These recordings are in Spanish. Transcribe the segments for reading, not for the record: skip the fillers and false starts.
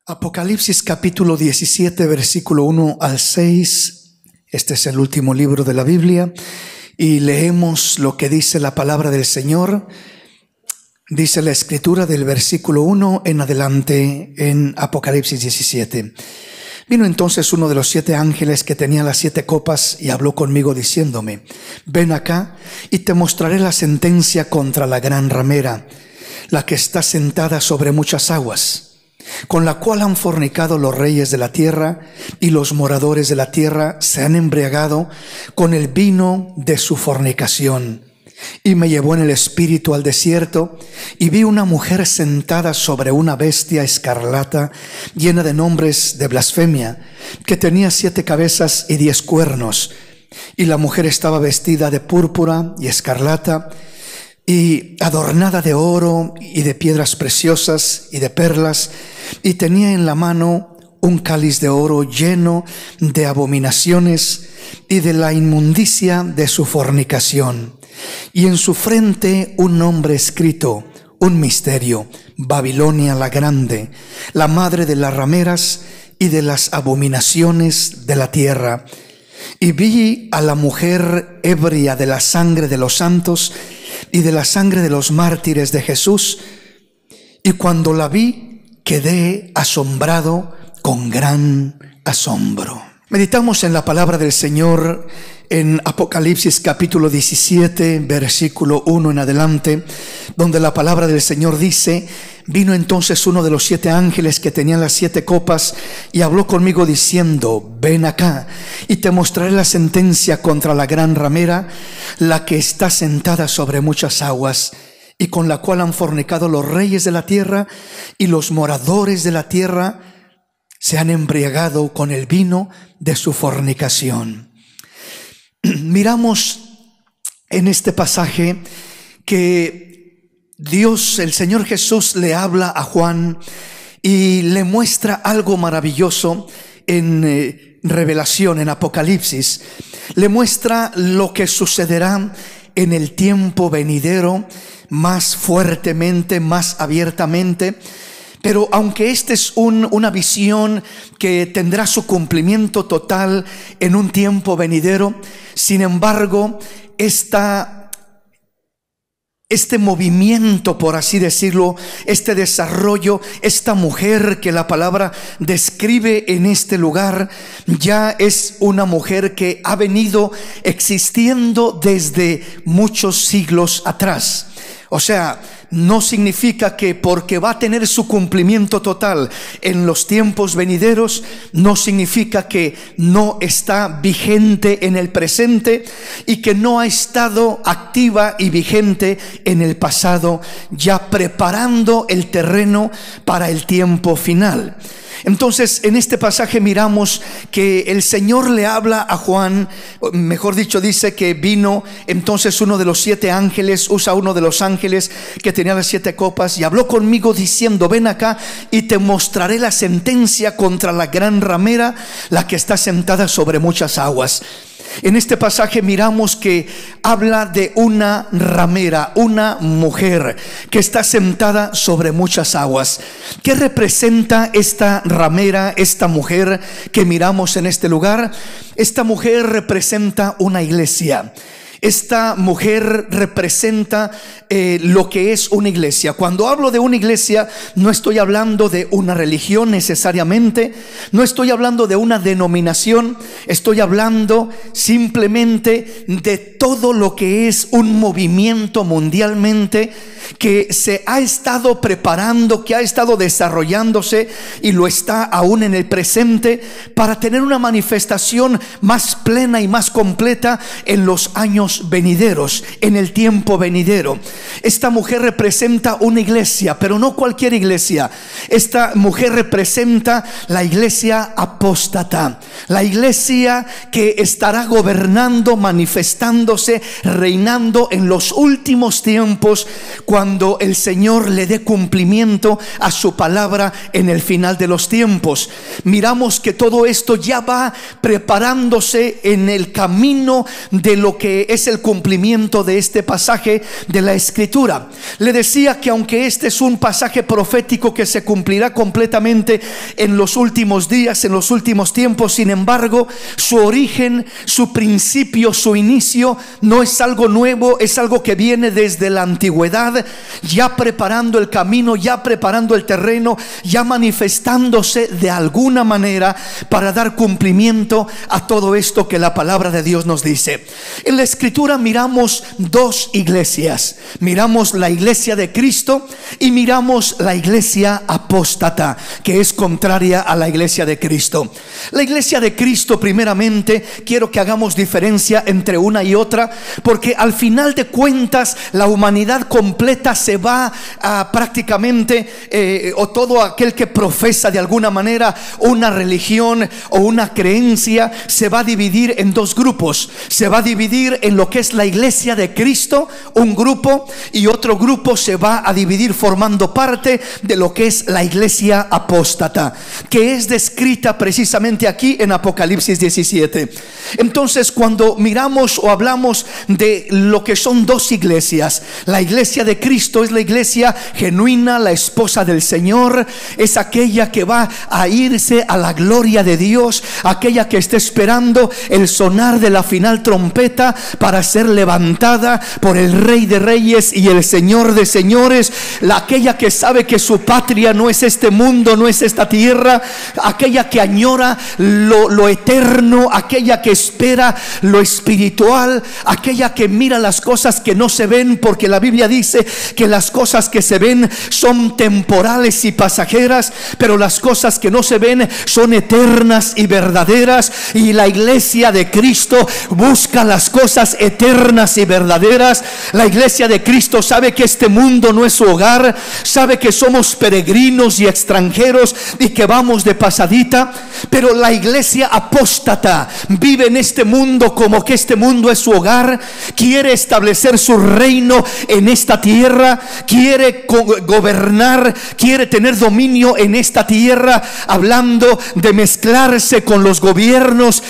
Apocalipsis capítulo 17, versículo 1 al 6. Este es el último libro de la Biblia y leemos lo que dice la palabra del Señor. Dice la escritura del versículo 1 en adelante en Apocalipsis 17. Vino entonces uno de los 7 ángeles que tenía las 7 copas y habló conmigo diciéndome: ven acá y te mostraré la sentencia contra la gran ramera, la que está sentada sobre muchas aguas, con la cual han fornicado los reyes de la tierra, y los moradores de la tierra se han embriagado con el vino de su fornicación. Y me llevó en el espíritu al desierto, y vi una mujer sentada sobre una bestia escarlata, llena de nombres de blasfemia, que tenía 7 cabezas y 10 cuernos. Y la mujer estaba vestida de púrpura y escarlata, y adornada de oro y de piedras preciosas y de perlas, y tenía en la mano un cáliz de oro lleno de abominaciones y de la inmundicia de su fornicación, y en su frente un nombre escrito, un misterio: Babilonia la grande, la madre de las rameras y de las abominaciones de la tierra. Y vi a la mujer ebria de la sangre de los santos y de la sangre de los mártires de Jesús, y cuando la vi quedé asombrado con gran asombro. Meditamos en la palabra del Señor en Apocalipsis capítulo 17, versículo 1 en adelante, donde la palabra del Señor dice: vino entonces uno de los 7 ángeles que tenían las 7 copas y habló conmigo diciendo: ven acá y te mostraré la sentencia contra la gran ramera, la que está sentada sobre muchas aguas, y con la cual han fornicado los reyes de la tierra, y los moradores de la tierra se han embriagado con el vino de su fornicación. Miramos en este pasaje que Dios, el Señor Jesús, le habla a Juan y le muestra algo maravilloso en revelación, en Apocalipsis. Le muestra lo que sucederá en el tiempo venidero, más fuertemente, más abiertamente. Pero aunque esta es una visión que tendrá su cumplimiento total en un tiempo venidero, sin embargo, este movimiento, por así decirlo, este desarrollo, esta mujer que la palabra describe en este lugar, ya es una mujer que ha venido existiendo desde muchos siglos atrás. O sea, no significa que porque va a tener su cumplimiento total en los tiempos venideros, no significa que no está vigente en el presente y que no ha estado activa y vigente en el pasado, ya preparando el terreno para el tiempo final. Entonces, en este pasaje miramos que el Señor le habla a Juan, mejor dicho, dice que vino entonces uno de los 7 ángeles, usa uno de los ángeles que tenía las 7 copas, y habló conmigo diciendo: ven acá y te mostraré la sentencia contra la gran ramera, la que está sentada sobre muchas aguas. En este pasaje miramos que habla de una ramera, una mujer que está sentada sobre muchas aguas. ¿Qué representa esta ramera, esta mujer que miramos en este lugar? Esta mujer representa una iglesia. Esta mujer representa lo que es una iglesia. Cuando hablo de una iglesia, no estoy hablando de una religión necesariamente, no estoy hablando de una denominación, estoy hablando simplemente de todo lo que es un movimiento mundialmente que se ha estado preparando, que ha estado desarrollándose y lo está aún en el presente, para tener una manifestación más plena y más completa en los años venideros, en el tiempo venidero. Esta mujer representa una iglesia, pero no cualquier iglesia. Esta mujer representa la iglesia apóstata, la iglesia que estará gobernando, manifestándose, reinando en los últimos tiempos, cuando cuando el Señor le dé cumplimiento a su palabra en el final de los tiempos. Miramos que todo esto ya va preparándose en el camino de lo que es el cumplimiento de este pasaje de la Escritura. Le decía que aunque este es un pasaje profético que se cumplirá completamente en los últimos días, en los últimos tiempos, sin embargo, su origen, su principio, su inicio no es algo nuevo, es algo que viene desde la antigüedad, ya preparando el camino, ya preparando el terreno, ya manifestándose de alguna manera para dar cumplimiento a todo esto que la palabra de Dios nos dice. En la Escritura miramos dos iglesias. Miramos la iglesia de Cristo y miramos la iglesia apóstata, que es contraria a la iglesia de Cristo. La iglesia de Cristo, primeramente, quiero que hagamos diferencia entre una y otra, porque al final de cuentas la humanidad completa se va a prácticamente, o todo aquel que profesa de alguna manera una religión o una creencia, se va a dividir en dos grupos. Se va a dividir en lo que es la iglesia de Cristo, un grupo, y otro grupo se va a dividir formando parte de lo que es la iglesia apóstata, que es descrita precisamente aquí en Apocalipsis 17. Entonces, cuando miramos o hablamos de lo que son dos iglesias, la iglesia de Cristo es la iglesia genuina, la esposa del Señor, es aquella que va a irse a la gloria de Dios, aquella que está esperando el sonar de la final trompeta para ser levantada por el Rey de Reyes y el Señor de Señores, aquella que sabe que su patria no es este mundo, no es esta tierra, aquella que añora lo eterno, aquella que espera lo espiritual, aquella que mira las cosas que no se ven, porque la Biblia dice que las cosas que se ven son temporales y pasajeras, pero las cosas que no se ven son eternas y verdaderas. Y la iglesia de Cristo busca las cosas eternas y verdaderas. La iglesia de Cristo sabe que este mundo no es su hogar, sabe que somos peregrinos y extranjeros y que vamos de pasadita. Pero la iglesia apóstata vive en este mundo como que este mundo es su hogar, quiere establecer su reino en esta tierra, quiere gobernar, quiere tener dominio en esta tierra, hablando de mezclarse con los gobiernos,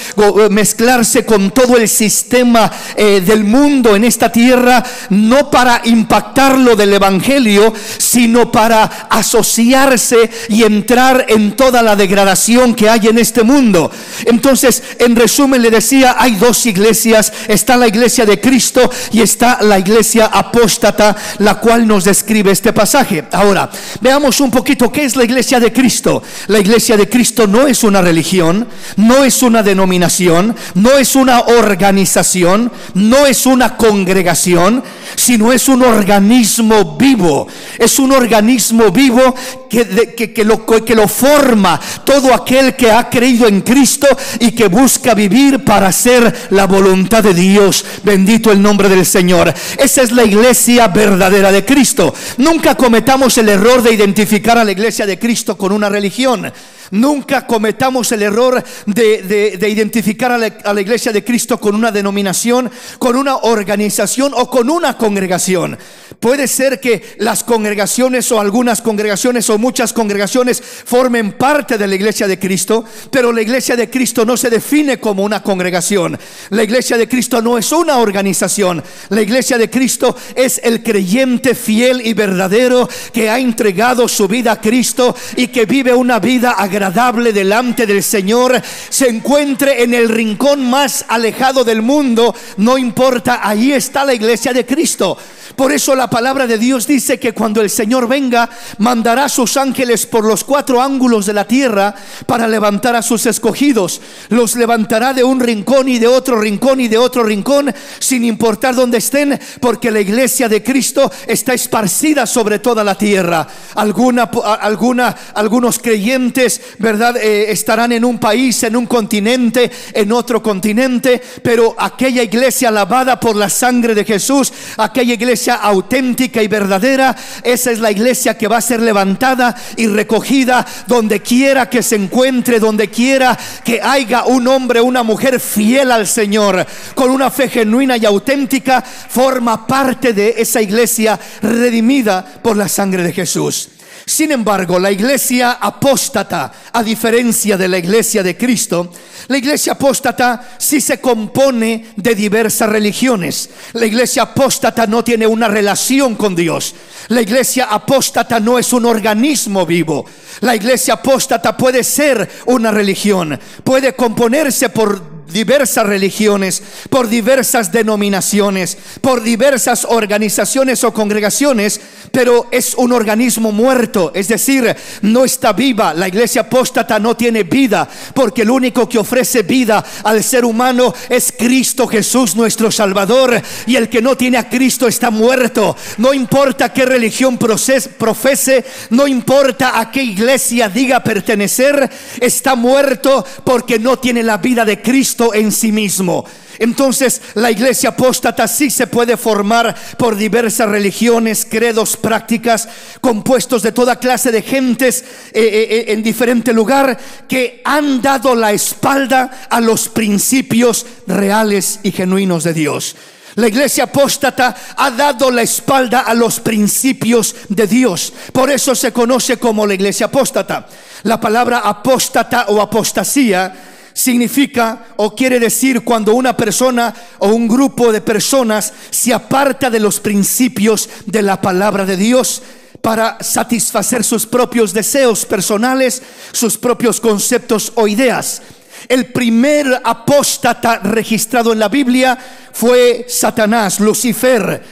mezclarse con todo el sistema del mundo en esta tierra, no para impactarlo del evangelio, sino para asociarse y entrar en toda la degradación que hay en este mundo. Entonces, en resumen, le decía, hay dos iglesias: está la iglesia de Cristo y está la iglesia apóstata, la cual nos describe este pasaje. Ahora, veamos un poquito qué es la iglesia de Cristo. La iglesia de Cristo no es una religión, no es una denominación, no es una organización, no es una congregación, sino es un organismo vivo. Es un organismo vivo que lo forma todo aquel que ha creído en Cristo y que busca vivir para hacer la voluntad de Dios. Bendito el nombre del Señor. Esa es la iglesia verdadera de Cristo. Nunca cometamos el error de identificar a la iglesia de Cristo con una religión. Nunca cometamos el error de identificar a la iglesia de Cristo con una denominación, con una organización o con una congregación. Puede ser que las congregaciones o algunas congregaciones o muchas congregaciones formen parte de la iglesia de Cristo, pero la iglesia de Cristo no se define como una congregación. La iglesia de Cristo no es una organización. La iglesia de Cristo es el creyente fiel y verdadero que ha entregado su vida a Cristo y que vive una vida agradable delante del Señor. Se encuentre en el rincón más alejado del mundo, no importa, ahí está la iglesia de Cristo. Por eso la palabra de Dios dice que cuando el Señor venga, mandará a sus ángeles por los cuatro ángulos de la tierra para levantar a sus escogidos. Los levantará de un rincón y de otro rincón y de otro rincón, sin importar dónde estén, porque la iglesia de Cristo está esparcida sobre toda la tierra. Algunos creyentes, ¿verdad? Estarán en un país, en un continente, en otro continente, pero aquella iglesia lavada por la sangre de Jesús, aquella iglesia iglesia auténtica y verdadera, esa es la iglesia que va a ser levantada y recogida donde quiera que se encuentre, donde quiera que haya un hombre o una mujer fiel al Señor, con una fe genuina y auténtica, forma parte de esa iglesia redimida por la sangre de Jesús. Sin embargo, la iglesia apóstata, a diferencia de la iglesia de Cristo, la iglesia apóstata sí se compone de diversas religiones. La iglesia apóstata no tiene una relación con Dios. La iglesia apóstata no es un organismo vivo. La iglesia apóstata puede ser una religión, puede componerse por diversas religiones, por diversas denominaciones, por diversas organizaciones o congregaciones, pero es un organismo muerto, es decir, no está viva. La iglesia apóstata no tiene vida, porque el único que ofrece vida al ser humano es Cristo Jesús, nuestro Salvador, y el que no tiene a Cristo está muerto. No importa qué religión profese, no importa a qué iglesia diga pertenecer, está muerto porque no tiene la vida de Cristo en sí mismo. Entonces la iglesia apóstata sí se puede formar por diversas religiones, credos, prácticas, compuestos de toda clase de gentes en diferente lugar, que han dado la espalda a los principios reales y genuinos de Dios. La iglesia apóstata ha dado la espalda a los principios de Dios. Por eso se conoce como la iglesia apóstata. La palabra apóstata o apostasía significa o quiere decir cuando una persona o un grupo de personas se aparta de los principios de la palabra de Dios para satisfacer sus propios deseos personales, sus propios conceptos o ideas. El primer apóstata registrado en la Biblia fue Satanás, Lucifer.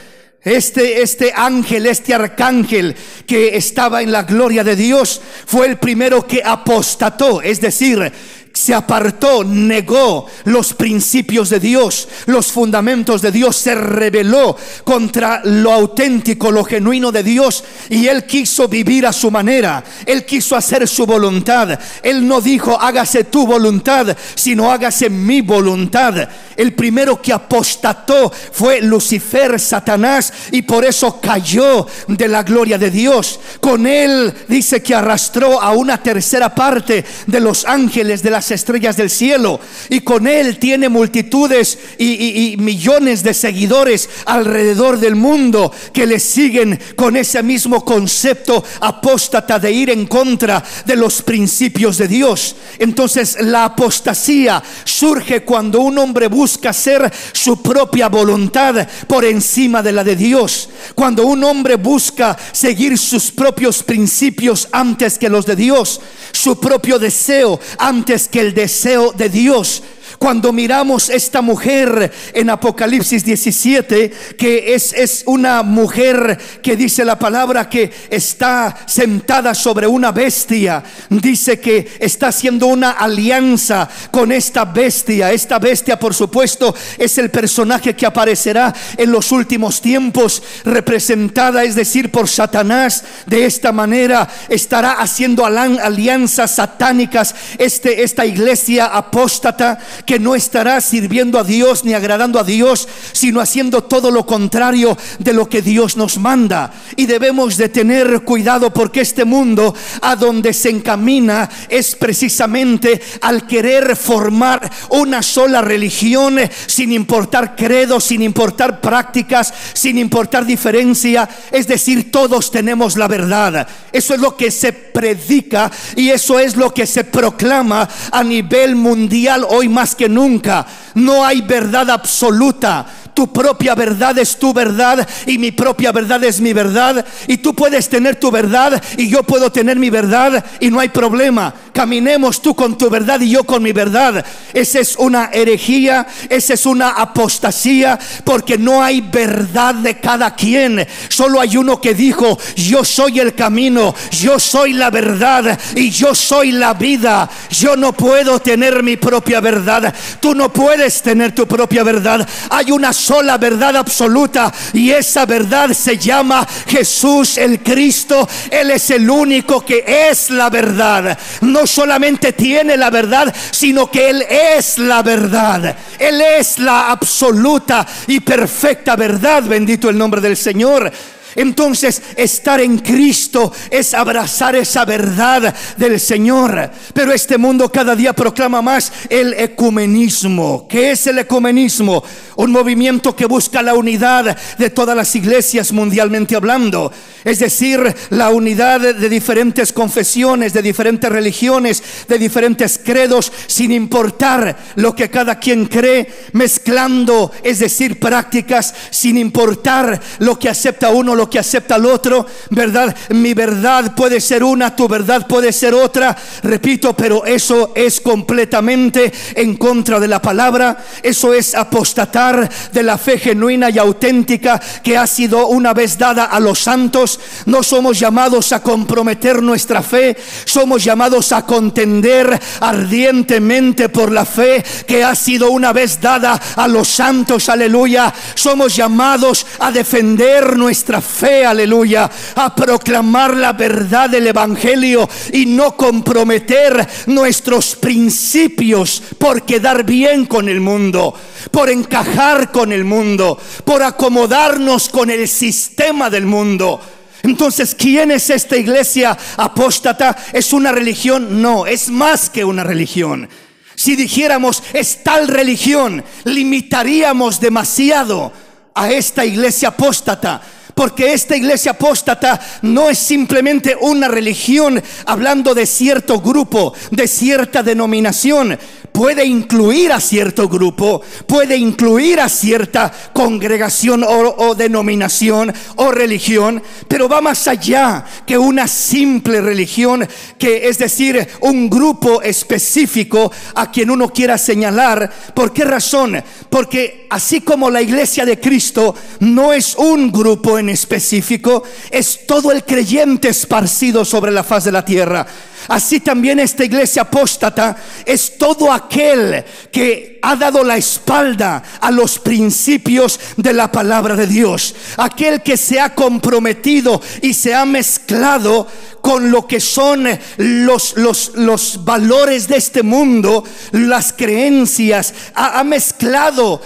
Este ángel, este arcángel que estaba en la gloria de Dios, fue el primero que apostató, es decir, se apartó, negó los principios de Dios, los fundamentos de Dios, se rebeló contra lo auténtico, lo genuino de Dios, y él quiso vivir a su manera, él quiso hacer su voluntad. Él no dijo hágase tu voluntad, sino hágase mi voluntad. El primero que apostató fue Lucifer, Satanás, y por eso cayó de la gloria de Dios. Con él dice que arrastró a una tercera parte de los ángeles, de las estrellas del cielo, y con él tiene multitudes y millones de seguidores alrededor del mundo que le siguen con ese mismo concepto apóstata de ir en contra de los principios de Dios. Entonces la apostasía surge cuando un hombre busca hacer su propia voluntad por encima de la de Dios, cuando un hombre busca seguir sus propios principios antes que los de Dios, su propio deseo antes que el deseo de Dios. Cuando miramos esta mujer en Apocalipsis 17, que es una mujer que dice la palabra que está sentada sobre una bestia, dice que está haciendo una alianza con esta bestia. Esta bestia, por supuesto, es el personaje que aparecerá en los últimos tiempos, representada, es decir, por Satanás. De esta manera estará haciendo alianzas satánicas esta iglesia apóstata, que no estará sirviendo a Dios ni agradando a Dios, sino haciendo todo lo contrario de lo que Dios nos manda. Y debemos de tener cuidado, porque este mundo a donde se encamina es precisamente al querer formar una sola religión, sin importar credo, sin importar prácticas, sin importar diferencia. Es decir, todos tenemos la verdad. Eso es lo que se predica y eso es lo que se proclama a nivel mundial hoy más que nunca. No hay verdad absoluta. Tu propia verdad es tu verdad y mi propia verdad es mi verdad, y tú puedes tener tu verdad y yo puedo tener mi verdad, y no hay problema. Caminemos tú con tu verdad y yo con mi verdad. Esa es una herejía, esa es una apostasía, porque no hay verdad de cada quien. Solo hay uno que dijo: yo soy el camino, yo soy la verdad y yo soy la vida. Yo no puedo tener mi propia verdad, tú no puedes tener tu propia verdad. Hay una sola verdad absoluta, y esa verdad se llama Jesús el Cristo. Él es el único que es la verdad. No solamente tiene la verdad, sino que Él es la verdad. Él es la absoluta y perfecta verdad. Bendito el nombre del Señor. Entonces, estar en Cristo es abrazar esa verdad del Señor. Pero este mundo cada día proclama más el ecumenismo. ¿Qué es el ecumenismo? Un movimiento que busca la unidad de todas las iglesias mundialmente hablando. Es decir, la unidad de diferentes confesiones, de diferentes religiones, de diferentes credos, sin importar lo que cada quien cree, mezclando, es decir, prácticas, sin importar lo que acepta uno, lo que acepta el otro, ¿verdad? Mi verdad puede ser una, tu verdad puede ser otra. Repito, pero eso es completamente en contra de la palabra. Eso es apostatar de la fe genuina y auténtica que ha sido una vez dada a los santos. No somos llamados a comprometer nuestra fe, somos llamados a contender ardientemente por la fe que ha sido una vez dada a los santos. Aleluya. Somos llamados a defender nuestra fe, aleluya, a proclamar la verdad del evangelio y no comprometer nuestros principios por quedar bien con el mundo, por encajar con el mundo, por acomodarnos con el sistema del mundo. Entonces, ¿quién es esta iglesia apóstata? ¿Es una religión? No, es más que una religión. Si dijéramos es tal religión, limitaríamos demasiado a esta iglesia apóstata. Porque esta iglesia apóstata no es simplemente una religión hablando de cierto grupo, de cierta denominación. Puede incluir a cierto grupo, puede incluir a cierta congregación o denominación o religión, pero va más allá que una simple religión, que es decir, un grupo específico a quien uno quiera señalar. ¿Por qué razón? Porque así como la iglesia de Cristo no es un grupo en específico, es todo el creyente esparcido sobre la faz de la tierra. Así también esta iglesia apóstata es todo aquel que ha dado la espalda a los principios de la palabra de Dios, aquel que se ha comprometido y se ha mezclado con lo que son los valores de este mundo, las creencias, ha mezclado,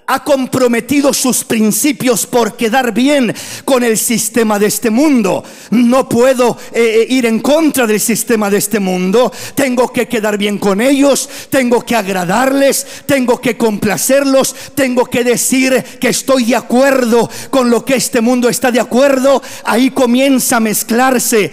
ha comprometido sus principios por quedar bien con el sistema de este mundo. No puedo ir en contra del sistema de este mundo. Tengo que quedar bien con ellos, tengo que agradarles, tengo que complacerlos, tengo que decir que estoy de acuerdo con lo que este mundo está de acuerdo. Ahí comienza a mezclarse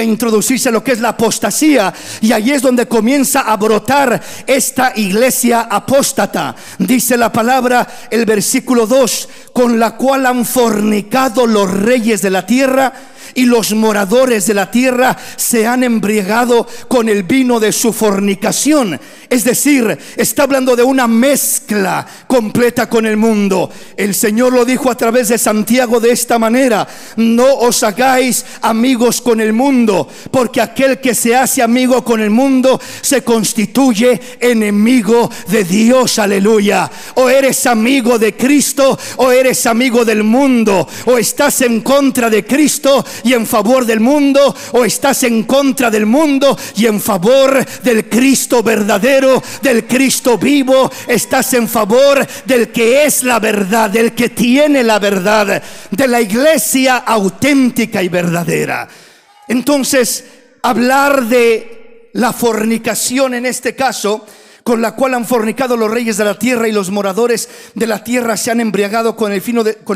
introducirse lo que es la apostasía, y ahí es donde comienza a brotar esta iglesia apóstata. Dice la palabra, el versículo 2: con la cual han fornicado los reyes de la tierra, y los moradores de la tierra se han embriagado con el vino de su fornicación. Es decir, está hablando de una mezcla completa con el mundo. El Señor lo dijo a través de Santiago de esta manera: no os hagáis amigos con el mundo, porque aquel que se hace amigo con el mundo se constituye enemigo de Dios. Aleluya. O eres amigo de Cristo o eres amigo del mundo. O estás en contra de Cristo y en favor del mundo, o estás en contra del mundo y en favor del Cristo verdadero, del Cristo vivo. Estás en favor del que es la verdad, del que tiene la verdad, de la iglesia auténtica y verdadera. Entonces, hablar de la fornicación en este caso, con la cual han fornicado los reyes de la tierra y los moradores de la tierra se han embriagado con el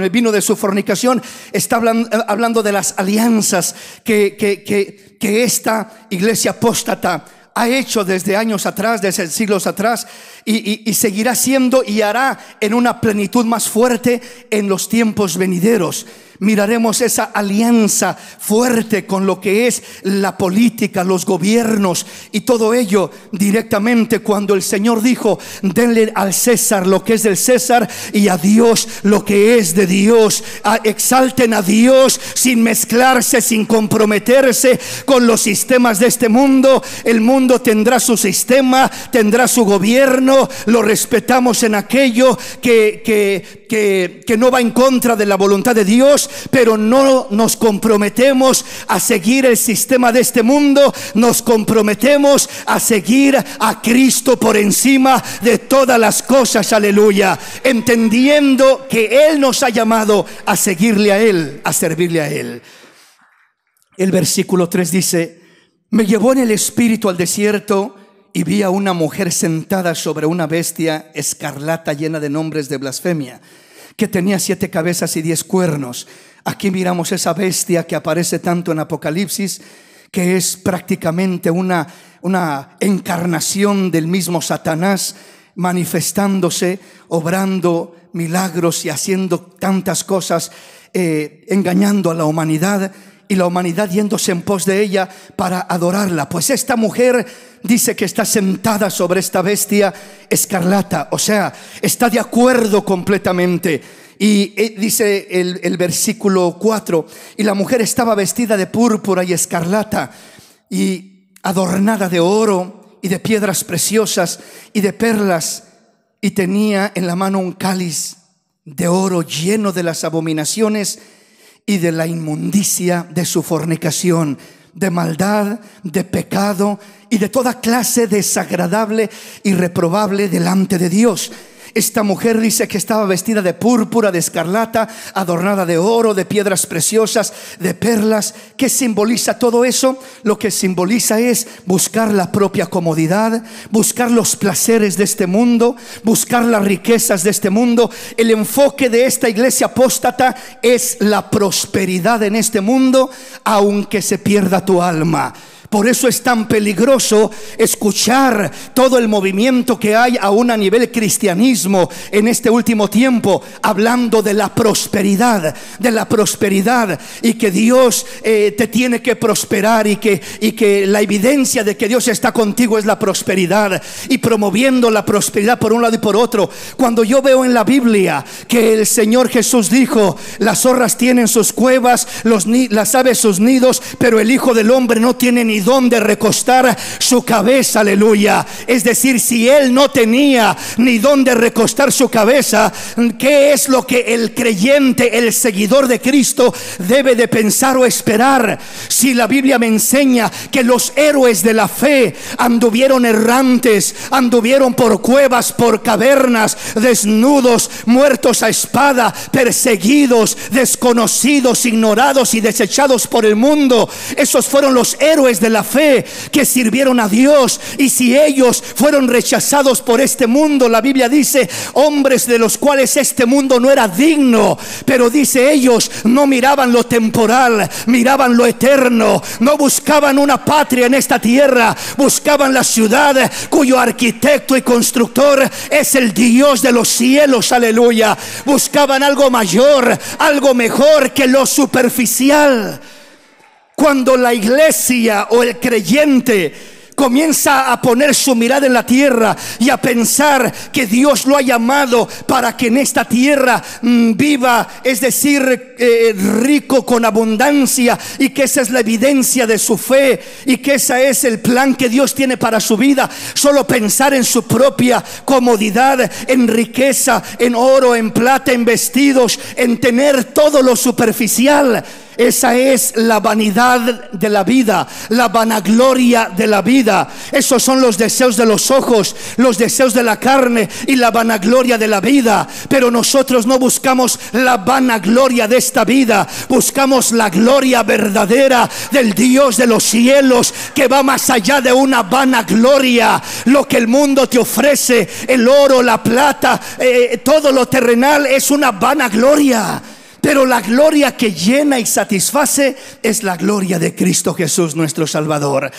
vino de su fornicación, está hablando de las alianzas que esta iglesia apóstata ha hecho desde años atrás, desde siglos atrás, y seguirá siendo y hará en una plenitud más fuerte en los tiempos venideros. Miraremos esa alianza fuerte con lo que es la política, los gobiernos y todo ello directamente, cuando el Señor dijo: denle al César lo que es del César y a Dios lo que es de Dios. Exalten a Dios sin mezclarse, sin comprometerse con los sistemas de este mundo. El mundo tendrá su sistema, tendrá su gobierno, bueno, lo respetamos en aquello que no va en contra de la voluntad de Dios, pero no nos comprometemos a seguir el sistema de este mundo. Nos comprometemos a seguir a Cristo por encima de todas las cosas, aleluya, entendiendo que Él nos ha llamado a seguirle a Él, a servirle a Él. El versículo 3 dice: me llevó en el espíritu al desierto y vi a una mujer sentada sobre una bestia escarlata llena de nombres de blasfemia, que tenía 7 cabezas y 10 cuernos. Aquí miramos esa bestia que aparece tanto en Apocalipsis, que es prácticamente una encarnación del mismo Satanás, manifestándose, obrando milagros y haciendo tantas cosas, engañando a la humanidad, y la humanidad yéndose en pos de ella para adorarla. Pues esta mujer dice que está sentada sobre esta bestia escarlata, o sea, está de acuerdo completamente. Y dice el versículo 4: y la mujer estaba vestida de púrpura y escarlata y adornada de oro y de piedras preciosas y de perlas, y tenía en la mano un cáliz de oro lleno de las abominaciones y de la inmundicia de su fornicación, de maldad, de pecado y de toda clase desagradable y reprobable delante de Dios. Esta mujer dice que estaba vestida de púrpura, de escarlata, adornada de oro, de piedras preciosas, de perlas. ¿Qué simboliza todo eso? Lo que simboliza es buscar la propia comodidad, buscar los placeres de este mundo, buscar las riquezas de este mundo. El enfoque de esta iglesia apóstata es la prosperidad en este mundo, aunque se pierda tu alma. Por eso es tan peligroso escuchar todo el movimiento que hay aún a nivel cristianismo en este último tiempo, hablando de la prosperidad, y que Dios te tiene que prosperar, y que la evidencia de que Dios está contigo es la prosperidad, y promoviendo la prosperidad por un lado y por otro. Cuando yo veo en la Biblia que el Señor Jesús dijo: las zorras tienen sus cuevas, las aves sus nidos, pero el Hijo del Hombre no tiene ni dónde recostar su cabeza, aleluya. Es decir, si Él no tenía ni dónde recostar su cabeza, ¿qué es lo que el creyente, el seguidor de Cristo, debe de pensar o esperar? Si la Biblia me enseña que los héroes de la fe anduvieron errantes, anduvieron por cuevas, por cavernas, desnudos, muertos a espada, perseguidos, desconocidos, ignorados y desechados por el mundo. Esos fueron los héroes de la fe que sirvieron a Dios. Y si ellos fueron rechazados por este mundo, la Biblia dice: hombres de los cuales este mundo no era digno, pero dice, ellos no miraban lo temporal, miraban lo eterno. No buscaban una patria en esta tierra, buscaban la ciudad cuyo arquitecto y constructor es el Dios de los cielos, aleluya. Buscaban algo mayor, algo mejor que lo superficial. Cuando la iglesia o el creyente comienza a poner su mirada en la tierra y a pensar que Dios lo ha llamado para que en esta tierra viva, es decir, rico con abundancia, y que esa es la evidencia de su fe, y que ese es el plan que Dios tiene para su vida, solo pensar en su propia comodidad, en riqueza, en oro, en plata, en vestidos, en tener todo lo superficial. Esa es la vanidad de la vida, la vanagloria de la vida. Esos son los deseos de los ojos, los deseos de la carne y la vanagloria de la vida. Pero nosotros no buscamos la vanagloria de esta vida, buscamos la gloria verdadera del Dios de los cielos, que va más allá de una vanagloria. Lo que el mundo te ofrece, el oro, la plata, todo lo terrenal, es una vanagloria. Pero la gloria que llena y satisface es la gloria de Cristo Jesús, nuestro Salvador.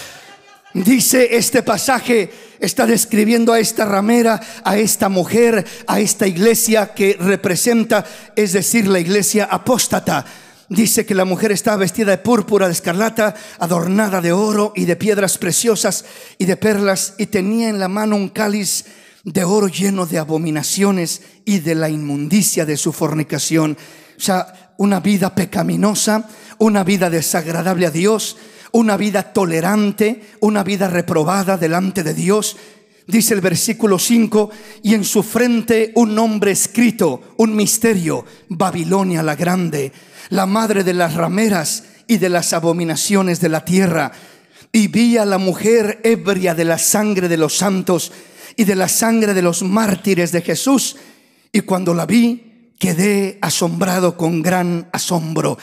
Dice este pasaje, está describiendo a esta ramera, a esta mujer, a esta iglesia que representa, es decir, la iglesia apóstata. Dice que la mujer estaba vestida de púrpura, de escarlata, adornada de oro y de piedras preciosas y de perlas, y tenía en la mano un cáliz de oro lleno de abominaciones y de la inmundicia de su fornicación. O sea, una vida pecaminosa, una vida desagradable a Dios, una vida tolerante, una vida reprobada delante de Dios. Dice el versículo 5: y en su frente un nombre escrito, un misterio: Babilonia la grande, la madre de las rameras y de las abominaciones de la tierra. Y vi a la mujer ebria de la sangre de los santos y de la sangre de los mártires de Jesús. Y cuando la vi, quedé asombrado con gran asombro.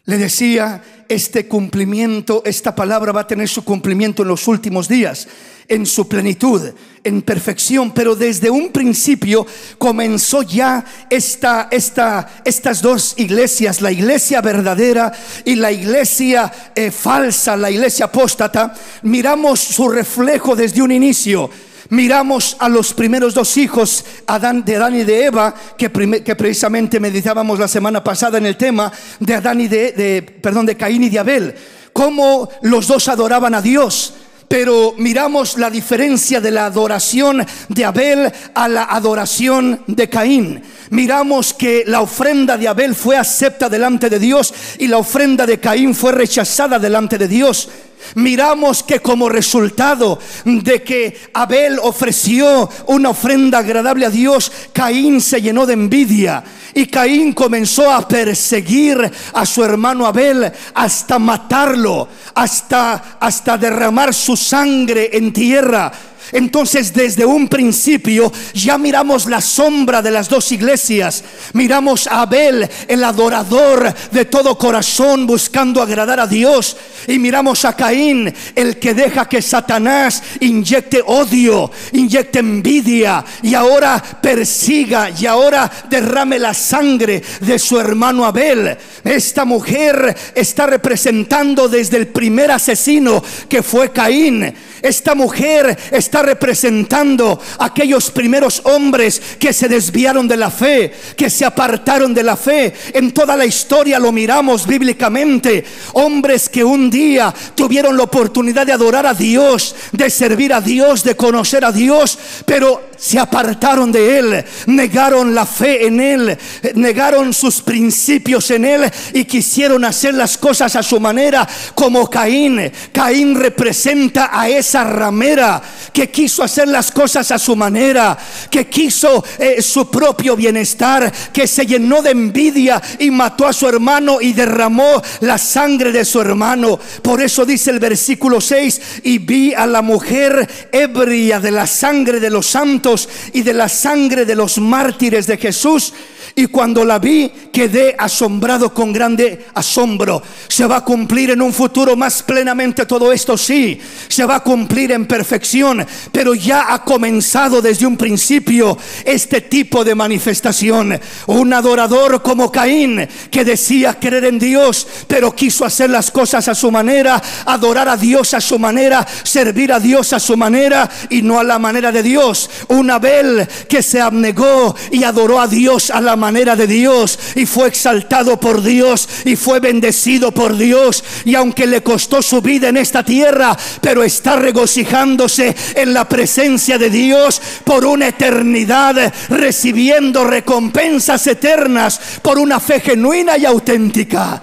Le decía, este cumplimiento, esta palabra va a tener su cumplimiento en los últimos días, en su plenitud, en perfección. Pero desde un principio comenzó ya estas dos iglesias, la iglesia verdadera y la iglesia falsa, la iglesia apóstata. Miramos su reflejo desde un inicio. Miramos a los primeros dos hijos de Adán y de Eva, que precisamente meditábamos la semana pasada en el tema de Caín y de Abel, cómo los dos adoraban a Dios. Pero miramos la diferencia de la adoración de Abel a la adoración de Caín. Miramos que la ofrenda de Abel fue acepta delante de Dios y la ofrenda de Caín fue rechazada delante de Dios. Miramos que como resultado de que Abel ofreció una ofrenda agradable a Dios, Caín se llenó de envidia y Caín comenzó a perseguir a su hermano Abel hasta matarlo, hasta derramar su sangre en tierra. Entonces desde un principio ya miramos la sombra de las dos iglesias. Miramos a Abel, el adorador de todo corazón, buscando agradar a Dios. Y miramos a Caín, el que deja que Satanás inyecte odio, inyecte envidia, y ahora persiga y ahora derrame la sangre de su hermano Abel. Esta mujer está representando desde el primer asesino, que fue Caín. Esta mujer está representando a aquellos primeros hombres que se desviaron de la fe, que se apartaron de la fe. En toda la historia lo miramos bíblicamente. Hombres que un día tuvieron la oportunidad de adorar a Dios, de servir a Dios, de conocer a Dios, pero se apartaron de Él, negaron la fe en Él, negaron sus principios en Él y quisieron hacer las cosas a su manera, como Caín. Caín representa a esa ramera que quiso hacer las cosas a su manera, que quiso su propio bienestar, que se llenó de envidia y mató a su hermano y derramó la sangre de su hermano. Por eso dice el versículo 6: y vi a la mujer ebria de la sangre de los santos y de la sangre de los mártires de Jesús. Y cuando la vi, quedé asombrado con grande asombro. Se va a cumplir en un futuro más plenamente todo esto, sí. Se va a cumplir en perfección, pero ya ha comenzado desde un principio este tipo de manifestación. Un adorador como Caín, que decía creer en Dios, pero quiso hacer las cosas a su manera, adorar a Dios a su manera, servir a Dios a su manera y no a la manera de Dios. Un Abel que se abnegó y adoró a Dios a la manera de Dios y fue exaltado por Dios y fue bendecido por Dios, y aunque le costó su vida en esta tierra, pero está regocijándose en la presencia de Dios por una eternidad, recibiendo recompensas eternas por una fe genuina y auténtica.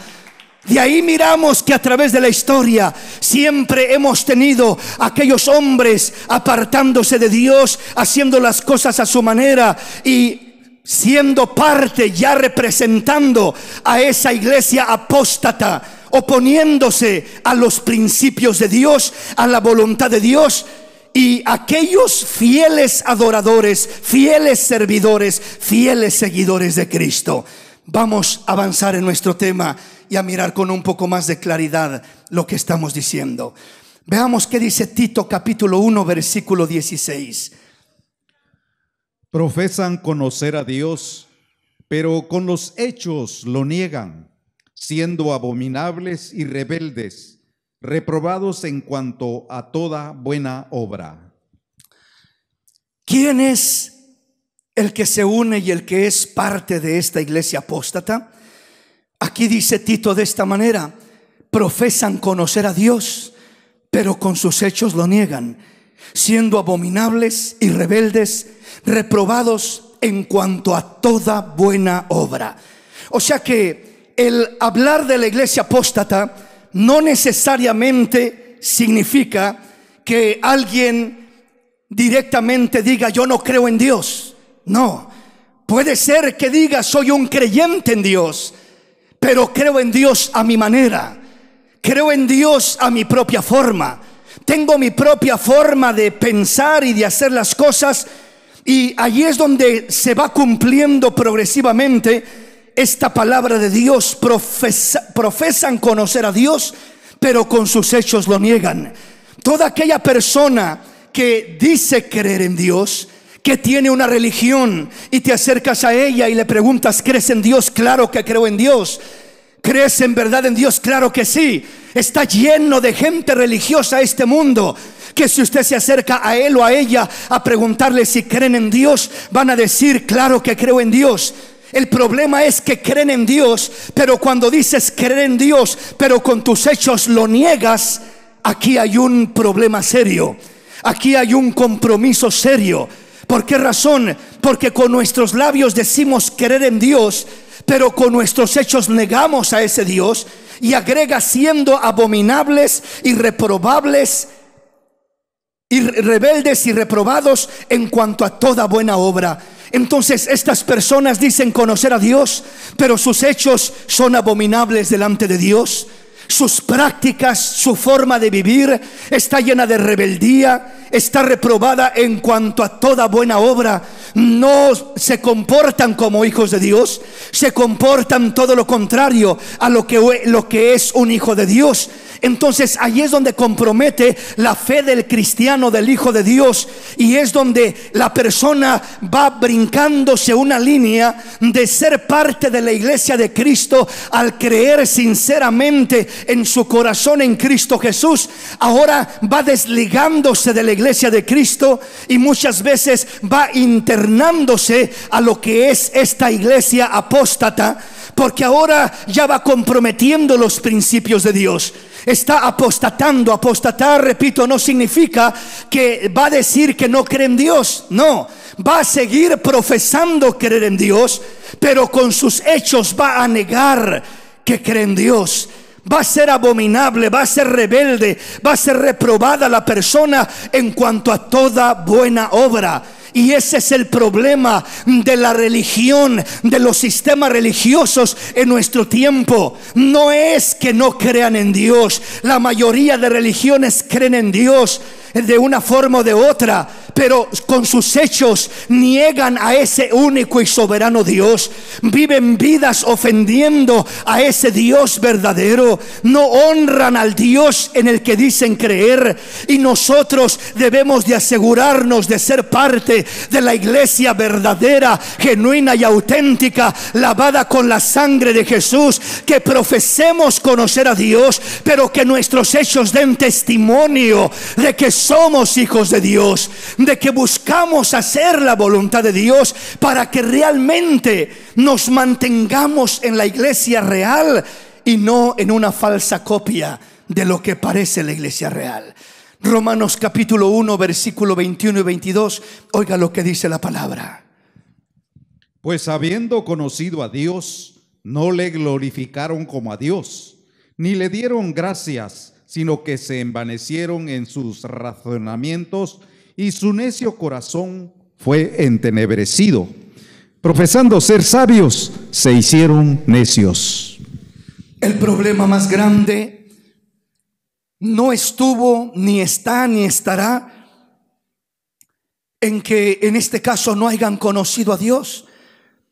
De ahí miramos que a través de la historia siempre hemos tenido aquellos hombres apartándose de Dios, haciendo las cosas a su manera y siendo parte, ya representando a esa iglesia apóstata, oponiéndose a los principios de Dios, a la voluntad de Dios. Y aquellos fieles adoradores, fieles servidores, fieles seguidores de Cristo. Vamos a avanzar en nuestro tema y a mirar con un poco más de claridad lo que estamos diciendo. Veamos qué dice Tito capítulo 1 versículo 16. Profesan conocer a Dios, pero con los hechos lo niegan, siendo abominables y rebeldes, reprobados en cuanto a toda buena obra. ¿Quién es el que se une y el que es parte de esta iglesia apóstata? Aquí dice Tito de esta manera: profesan conocer a Dios, pero con sus hechos lo niegan, siendo abominables y rebeldes, reprobados en cuanto a toda buena obra. O sea que el hablar de la iglesia apóstata no necesariamente significa que alguien directamente diga yo no creo en Dios. No, puede ser que diga soy un creyente en Dios, pero creo en Dios a mi manera, creo en Dios a mi propia forma. Tengo mi propia forma de pensar y de hacer las cosas, y allí es donde se va cumpliendo progresivamente esta palabra de Dios. Profesan conocer a Dios, pero con sus hechos lo niegan. Toda aquella persona que dice creer en Dios, que tiene una religión y te acercas a ella y le preguntas, ¿crees en Dios? Claro que creo en Dios. ¿Crees en verdad en Dios? Claro que sí. Está lleno de gente religiosa este mundo, que si usted se acerca a él o a ella a preguntarle si creen en Dios, van a decir, claro que creo en Dios. El problema es que creen en Dios, pero cuando dices creer en Dios, pero con tus hechos lo niegas, aquí hay un problema serio. Aquí hay un compromiso serio. ¿Por qué razón? Porque con nuestros labios decimos creer en Dios, pero con nuestros hechos negamos a ese Dios, y agrega siendo abominables y reprobables y rebeldes y reprobados en cuanto a toda buena obra. Entonces estas personas dicen conocer a Dios, pero sus hechos son abominables delante de Dios. Sus prácticas, su forma de vivir está llena de rebeldía, está reprobada en cuanto a toda buena obra. No se comportan como hijos de Dios, se comportan todo lo contrario a lo que es un hijo de Dios. Entonces ahí es donde compromete la fe del cristiano, del hijo de Dios, y es donde la persona va brincándose una línea de ser parte de la iglesia de Cristo al creer sinceramente en su corazón en Cristo Jesús. Ahora va desligándose de la iglesia de Cristo y muchas veces va internándose a lo que es esta iglesia apóstata, porque ahora ya va comprometiendo los principios de Dios. Está apostatando. Apostatar, repito, no significa que va a decir que no cree en Dios. No, va a seguir profesando creer en Dios, pero con sus hechos va a negar que cree en Dios. Va a ser abominable, va a ser rebelde, va a ser reprobada la persona en cuanto a toda buena obra. Y ese es el problema de la religión, de los sistemas religiosos en nuestro tiempo. No es que no crean en Dios. La mayoría de religiones creen en Dios de una forma o de otra, pero con sus hechos niegan a ese único y soberano Dios. Viven vidas ofendiendo a ese Dios verdadero. No honran al Dios en el que dicen creer. Y nosotros debemos de asegurarnos de ser parte de la iglesia verdadera, genuina y auténtica, lavada con la sangre de Jesús. Que profesemos conocer a Dios, pero que nuestros hechos den testimonio de que somos hijos de Dios, de que buscamos hacer la voluntad de Dios, para que realmente nos mantengamos en la iglesia real y no en una falsa copia de lo que parece la iglesia real. Romanos capítulo 1 versículo 21 y 22. Oiga lo que dice la palabra. Pues habiendo conocido a Dios, no le glorificaron como a Dios, ni le dieron gracias, sino que se envanecieron en sus razonamientos, y su necio corazón fue entenebrecido. Profesando ser sabios, se hicieron necios. El problema más grande no estuvo, ni está, ni estará en que en este caso no hayan conocido a Dios,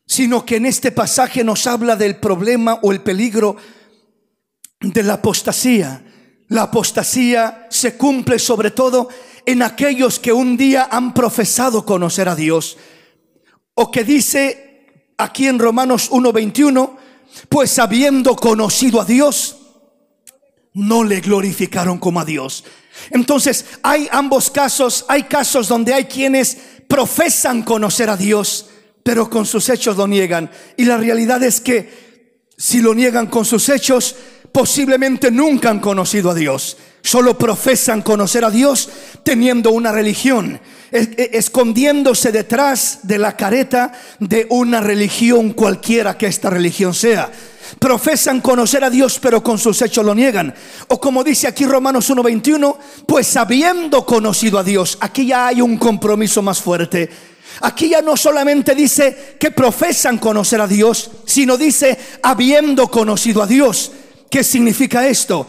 sino que en este pasaje nos habla del problema o el peligro de la apostasía. La apostasía se cumple sobre todo en aquellos que un día han profesado conocer a Dios, o que dice aquí en Romanos 1:21, pues habiendo conocido a Dios, no le glorificaron como a Dios. Entonces hay ambos casos. Hay casos donde hay quienes profesan conocer a Dios, pero con sus hechos lo niegan. Y la realidad es que si lo niegan con sus hechos, posiblemente nunca han conocido a Dios. Solo profesan conocer a Dios teniendo una religión, escondiéndose detrás de la careta de una religión cualquiera que esta religión sea. Profesan conocer a Dios, pero con sus hechos lo niegan. O como dice aquí Romanos 1:21, pues habiendo conocido a Dios. Aquí ya hay un compromiso más fuerte. Aquí ya no solamente dice que profesan conocer a Dios, sino dice habiendo conocido a Dios. ¿Qué significa esto?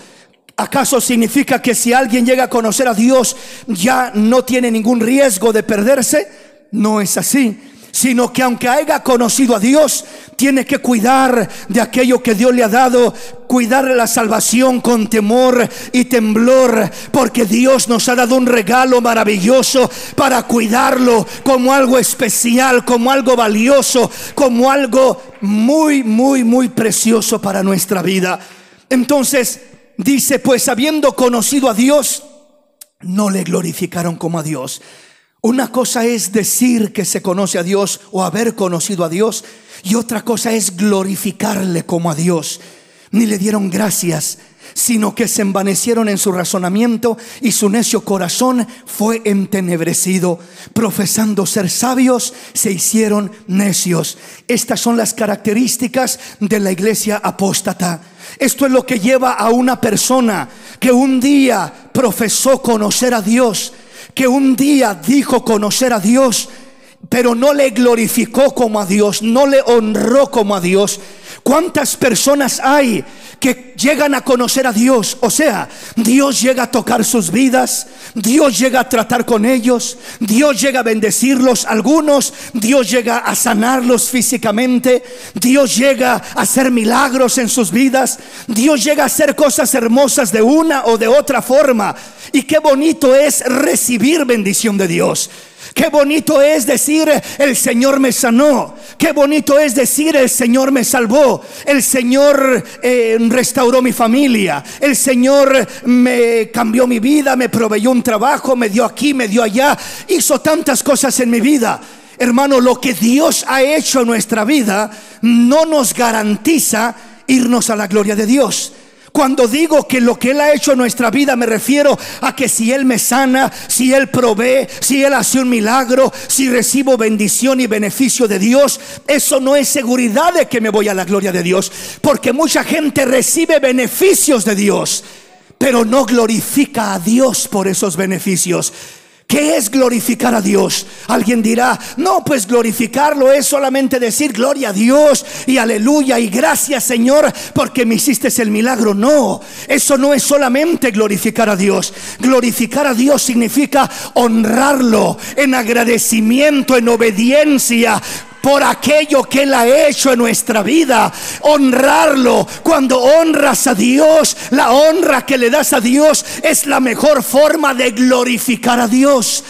¿Acaso significa que si alguien llega a conocer a Dios ya no tiene ningún riesgo de perderse? No es así, sino que aunque haya conocido a Dios, tiene que cuidar de aquello que Dios le ha dado, cuidar de la salvación con temor y temblor, porque Dios nos ha dado un regalo maravilloso para cuidarlo como algo especial, como algo valioso, como algo muy, muy, muy precioso para nuestra vida. Entonces dice, pues habiendo conocido a Dios, no le glorificaron como a Dios. Una cosa es decir que se conoce a Dios o haber conocido a Dios, y otra cosa es glorificarle como a Dios. Ni le dieron gracias, sino que se envanecieron en su razonamiento, y su necio corazón fue entenebrecido. Profesando ser sabios, se hicieron necios. Estas son las características de la iglesia apóstata. Esto es lo que lleva a una persona que un día profesó conocer a Dios, que un día dijo conocer a Dios, pero no le glorificó como a Dios, no le honró como a Dios. ¿Cuántas personas hay que llegan a conocer a Dios? O sea, Dios llega a tocar sus vidas, Dios llega a tratar con ellos, Dios llega a bendecirlos. Algunos, Dios llega a sanarlos físicamente, Dios llega a hacer milagros en sus vidas, Dios llega a hacer cosas hermosas de una o de otra forma. Y qué bonito es recibir bendición de Dios. Qué bonito es decir, el Señor me sanó. Qué bonito es decir, el Señor me salvó. El Señor restauró mi familia. El Señor me cambió mi vida, me proveyó un trabajo, me dio aquí, me dio allá. Hizo tantas cosas en mi vida. Hermano, lo que Dios ha hecho en nuestra vida no nos garantiza irnos a la gloria de Dios. Cuando digo que lo que Él ha hecho en nuestra vida, me refiero a que si Él me sana, si Él provee, si Él hace un milagro, si recibo bendición y beneficio de Dios, eso no es seguridad de que me voy a la gloria de Dios. Porque mucha gente recibe beneficios de Dios, pero no glorifica a Dios por esos beneficios. ¿Qué es glorificar a Dios? Alguien dirá, no, pues glorificarlo es solamente decir gloria a Dios y aleluya y gracias Señor porque me hiciste el milagro. No, eso no es solamente glorificar a Dios. Glorificar a Dios significa honrarlo en agradecimiento, en obediencia por aquello que Él ha hecho en nuestra vida. Honrarlo. Cuando honras a Dios, la honra que le das a Dios es la mejor forma de glorificar a Dios.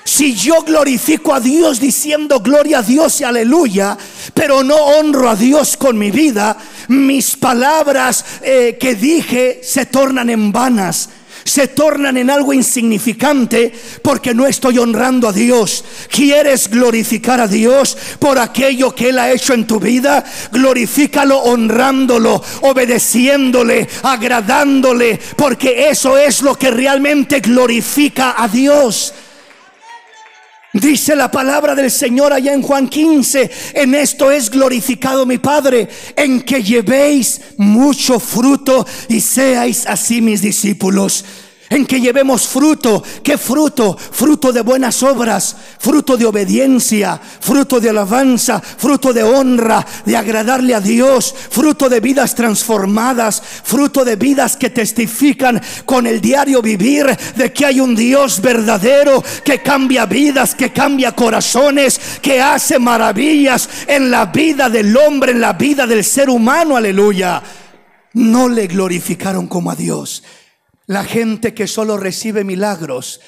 Si yo glorifico a Dios diciendo gloria a Dios y aleluya, pero no honro a Dios con mi vida, mis palabras que dije se tornan en vanas, se tornan en algo insignificante, porque no estoy honrando a Dios. ¿Quieres glorificar a Dios por aquello que Él ha hecho en tu vida? Glorifícalo honrándolo, obedeciéndole, agradándole, porque eso es lo que realmente glorifica a Dios. Dice la palabra del Señor allá en Juan 15: en esto es glorificado mi Padre, en que llevéis mucho fruto y seáis así mis discípulos. En que llevemos fruto. ¿Qué fruto? Fruto de buenas obras, fruto de obediencia, fruto de alabanza, fruto de honra, de agradarle a Dios, fruto de vidas transformadas, fruto de vidas que testifican con el diario vivir de que hay un Dios verdadero que cambia vidas, que cambia corazones, que hace maravillas en la vida del hombre, en la vida del ser humano. Aleluya. No le glorificaron como a Dios. La gente que solo recibe milagros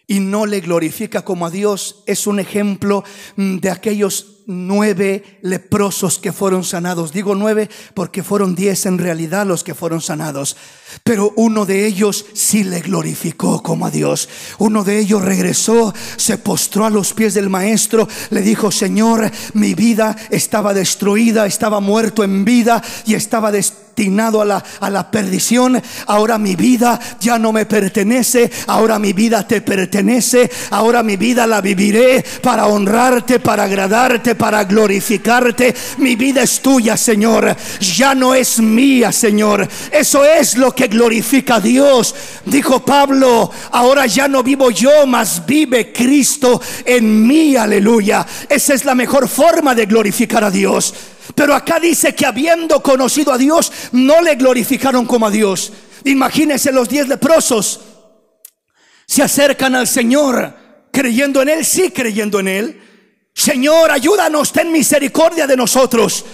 y no le glorifica como a Dios es un ejemplo de aquellos 9 leprosos que fueron sanados. Digo 9 porque fueron 10 en realidad los que fueron sanados, pero uno de ellos sí le glorificó como a Dios. Uno de ellos regresó, se postró a los pies del maestro, le dijo: Señor, mi vida estaba destruida, estaba muerto en vida y estaba destinado a la perdición. Ahora mi vida ya no me pertenece, ahora mi vida te pertenece. Ahora mi vida la viviré para honrarte, para agradarte, para glorificarte. Mi vida es tuya, Señor, ya no es mía, Señor. Eso es lo que glorifica a Dios. Dijo Pablo: ahora ya no vivo yo, mas vive Cristo en mí. Aleluya. Esa es la mejor forma de glorificar a Dios. Pero acá dice que habiendo conocido a Dios, no le glorificaron como a Dios. Imagínense, los 10 leprosos se acercan al Señor creyendo en Él, sí, creyendo en Él. Señor, ayúdanos, ten misericordia de nosotros.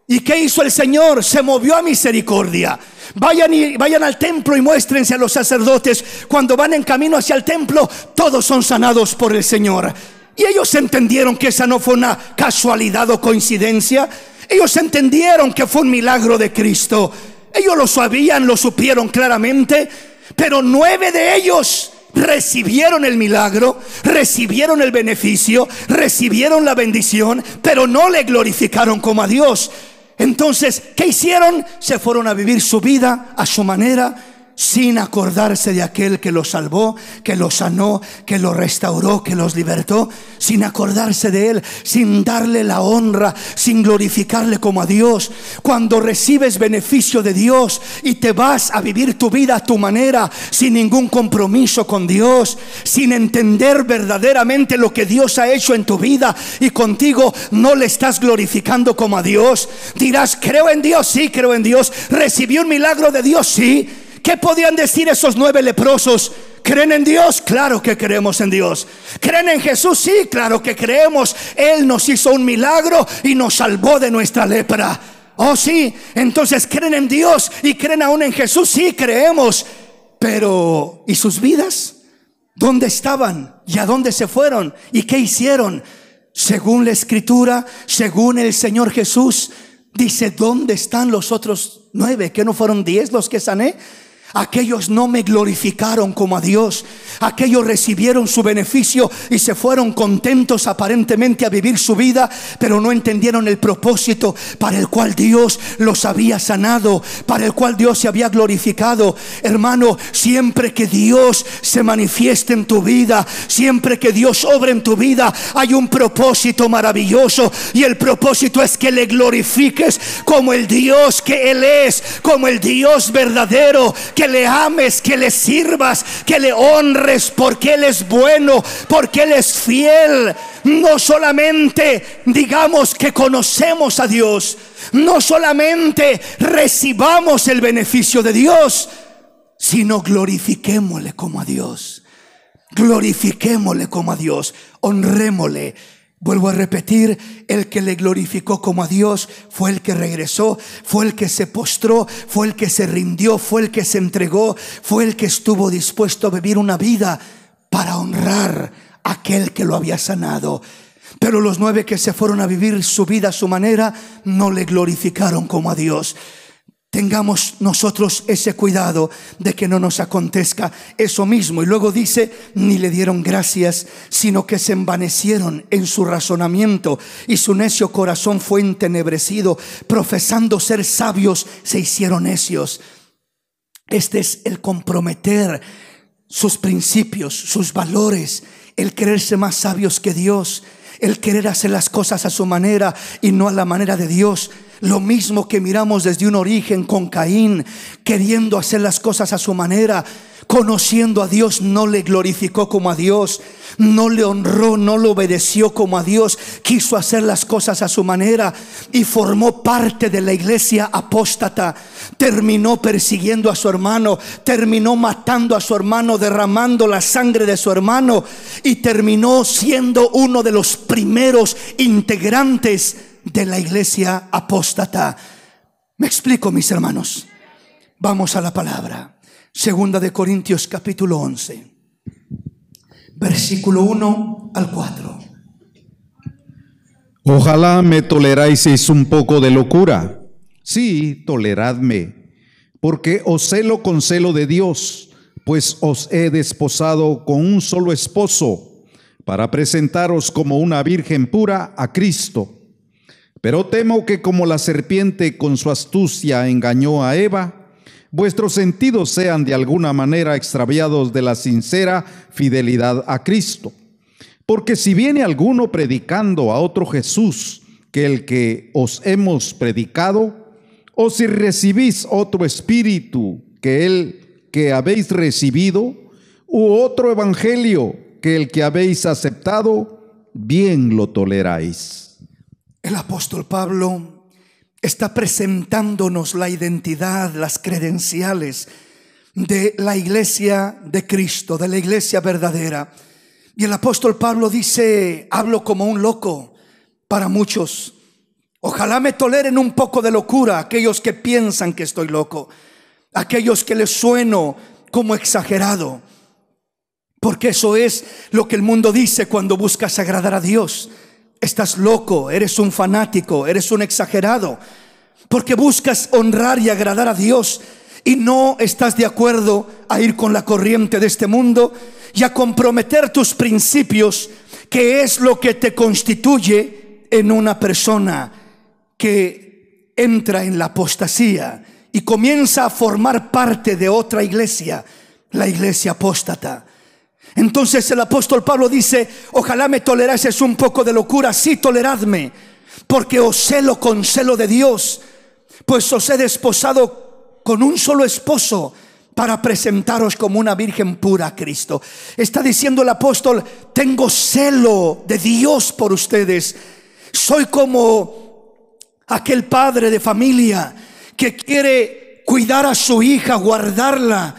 ¿Y qué hizo el Señor? Se movió a misericordia. Vayan al templo y muéstrense a los sacerdotes. Cuando van en camino hacia el templo, todos son sanados por el Señor. Y ellos entendieron que esa no fue una casualidad o coincidencia. Ellos entendieron que fue un milagro de Cristo. Ellos lo sabían, lo supieron claramente. Pero 9 de ellos recibieron el milagro, recibieron el beneficio, recibieron la bendición, pero no le glorificaron como a Dios. Entonces, ¿qué hicieron? Se fueron a vivir su vida a su manera, sin acordarse de aquel que los salvó, que los sanó, que los restauró, que los libertó. Sin acordarse de Él, sin darle la honra, sin glorificarle como a Dios. Cuando recibes beneficio de Dios y te vas a vivir tu vida a tu manera, sin ningún compromiso con Dios, sin entender verdaderamente lo que Dios ha hecho en tu vida y contigo, no le estás glorificando como a Dios. Dirás: creo en Dios, sí, creo en Dios. Recibí un milagro de Dios, sí. ¿Qué podían decir esos 9 leprosos? ¿Creen en Dios? Claro que creemos en Dios. ¿Creen en Jesús? Sí, claro que creemos. Él nos hizo un milagro y nos salvó de nuestra lepra. Oh sí, entonces ¿creen en Dios y creen aún en Jesús? Sí, creemos. Pero ¿y sus vidas? ¿Dónde estaban? ¿Y a dónde se fueron? ¿Y qué hicieron? Según la Escritura, según el Señor Jesús, dice: ¿dónde están los otros 9? ¿Que no fueron 10 los que sané? Aquellos no me glorificaron como a Dios. Aquellos recibieron su beneficio y se fueron contentos aparentemente a vivir su vida, pero no entendieron el propósito para el cual Dios los había sanado, para el cual Dios se había glorificado. Hermano, siempre que Dios se manifieste en tu vida, siempre que Dios obre en tu vida, hay un propósito maravilloso, y el propósito es que le glorifiques como el Dios que Él es, como el Dios verdadero. Que le ames, que le sirvas, que le honres, porque Él es bueno, porque Él es fiel. No solamente digamos que conocemos a Dios, no solamente recibamos el beneficio de Dios, sino glorifiquémosle como a Dios. Glorifiquémosle como a Dios, honrémosle. Vuelvo a repetir: el que le glorificó como a Dios fue el que regresó, fue el que se postró, fue el que se rindió, fue el que se entregó, fue el que estuvo dispuesto a vivir una vida para honrar a aquel que lo había sanado. Pero los 9 que se fueron a vivir su vida a su manera, no le glorificaron como a Dios. Tengamos nosotros ese cuidado de que no nos acontezca eso mismo. Y luego dice: ni le dieron gracias, sino que se envanecieron en su razonamiento, y su necio corazón fue entenebrecido. Profesando ser sabios, se hicieron necios. Este es el comprometer sus principios, sus valores, el creerse más sabios que Dios, el querer hacer las cosas a su manera y no a la manera de Dios. Lo mismo que miramos desde un origen con Caín, queriendo hacer las cosas a su manera, conociendo a Dios, no le glorificó como a Dios, no le honró, no le obedeció como a Dios, quiso hacer las cosas a su manera y formó parte de la iglesia apóstata. Terminó persiguiendo a su hermano, terminó matando a su hermano, derramando la sangre de su hermano, y terminó siendo uno de los primeros integrantes de la iglesia apóstata. Me explico, mis hermanos. Vamos a la palabra. Segunda de Corintios capítulo 11, versículo 1 al 4. Ojalá me toleráis un poco de locura. Sí, toleradme, porque os celo con celo de Dios, pues os he desposado con un solo esposo, para presentaros como una virgen pura a Cristo. Pero temo que como la serpiente con su astucia engañó a Eva, vuestros sentidos sean de alguna manera extraviados de la sincera fidelidad a Cristo. Porque si viene alguno predicando a otro Jesús que el que os hemos predicado, o si recibís otro espíritu que el que habéis recibido, u otro evangelio que el que habéis aceptado, bien lo toleráis. El apóstol Pablo está presentándonos la identidad, las credenciales de la iglesia de Cristo, de la iglesia verdadera. Y el apóstol Pablo dice: hablo como un loco para muchos. Ojalá me toleren un poco de locura aquellos que piensan que estoy loco, aquellos que les sueno como exagerado, porque eso es lo que el mundo dice cuando buscas agradar a Dios. Estás loco, eres un fanático, eres un exagerado, porque buscas honrar y agradar a Dios y no estás de acuerdo a ir con la corriente de este mundo y a comprometer tus principios, que es lo que te constituye en una persona que entra en la apostasía y comienza a formar parte de otra iglesia, la iglesia apóstata. Entonces el apóstol Pablo dice: ojalá me tolerases un poco de locura, sí, toleradme, porque os celo con celo de Dios, pues os he desposado con un solo esposo para presentaros como una virgen pura a Cristo. Está diciendo el apóstol: tengo celo de Dios por ustedes. Soy como aquel padre de familia que quiere cuidar a su hija, guardarla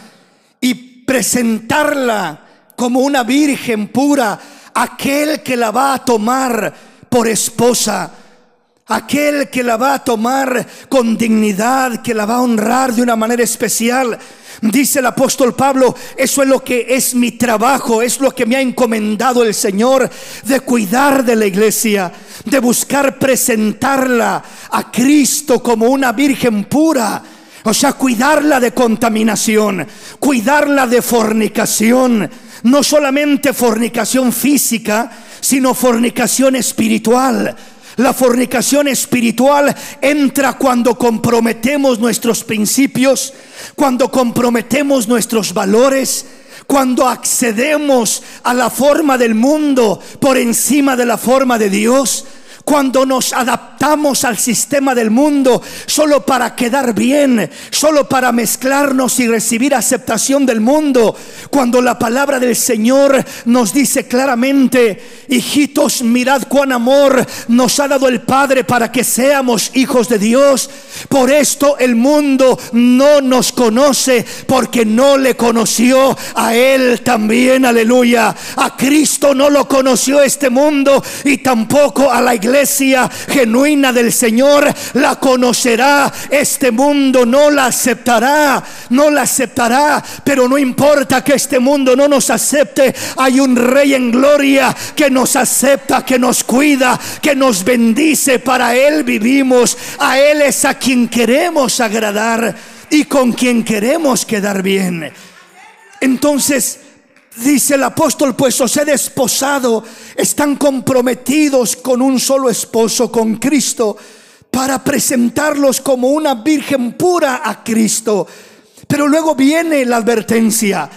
y presentarla como una virgen pura, aquel que la va a tomar por esposa, aquel que la va a tomar con dignidad, que la va a honrar de una manera especial. Dice el apóstol Pablo: eso es lo que es mi trabajo, es lo que me ha encomendado el Señor, de cuidar de la iglesia, de buscar presentarla a Cristo como una virgen pura. O sea, cuidarla de contaminación, cuidarla de fornicación. No solamente fornicación física, sino fornicación espiritual. La fornicación espiritual entra cuando comprometemos nuestros principios, cuando comprometemos nuestros valores, cuando accedemos a la forma del mundo por encima de la forma de Dios, cuando nos adaptamos al sistema del mundo solo para quedar bien, solo para mezclarnos y recibir aceptación del mundo, cuando la palabra del Señor nos dice claramente: hijitos, mirad cuán amor nos ha dado el Padre para que seamos hijos de Dios. Por esto el mundo no nos conoce, porque no le conoció a Él también. Aleluya. A Cristo no lo conoció este mundo, y tampoco a la iglesia genuina del Señor la conocerá este mundo. No la aceptará, no la aceptará. Pero no importa que este mundo no nos acepte, hay un Rey en gloria que nos acepta, que nos cuida, que nos bendice. Para Él vivimos, a Él es a quien queremos agradar y con quien queremos quedar bien. Entonces dice el apóstol: pues os he desposado. Están comprometidos con un solo esposo, con Cristo, para presentarlos como una virgen pura a Cristo. Pero luego viene la advertencia: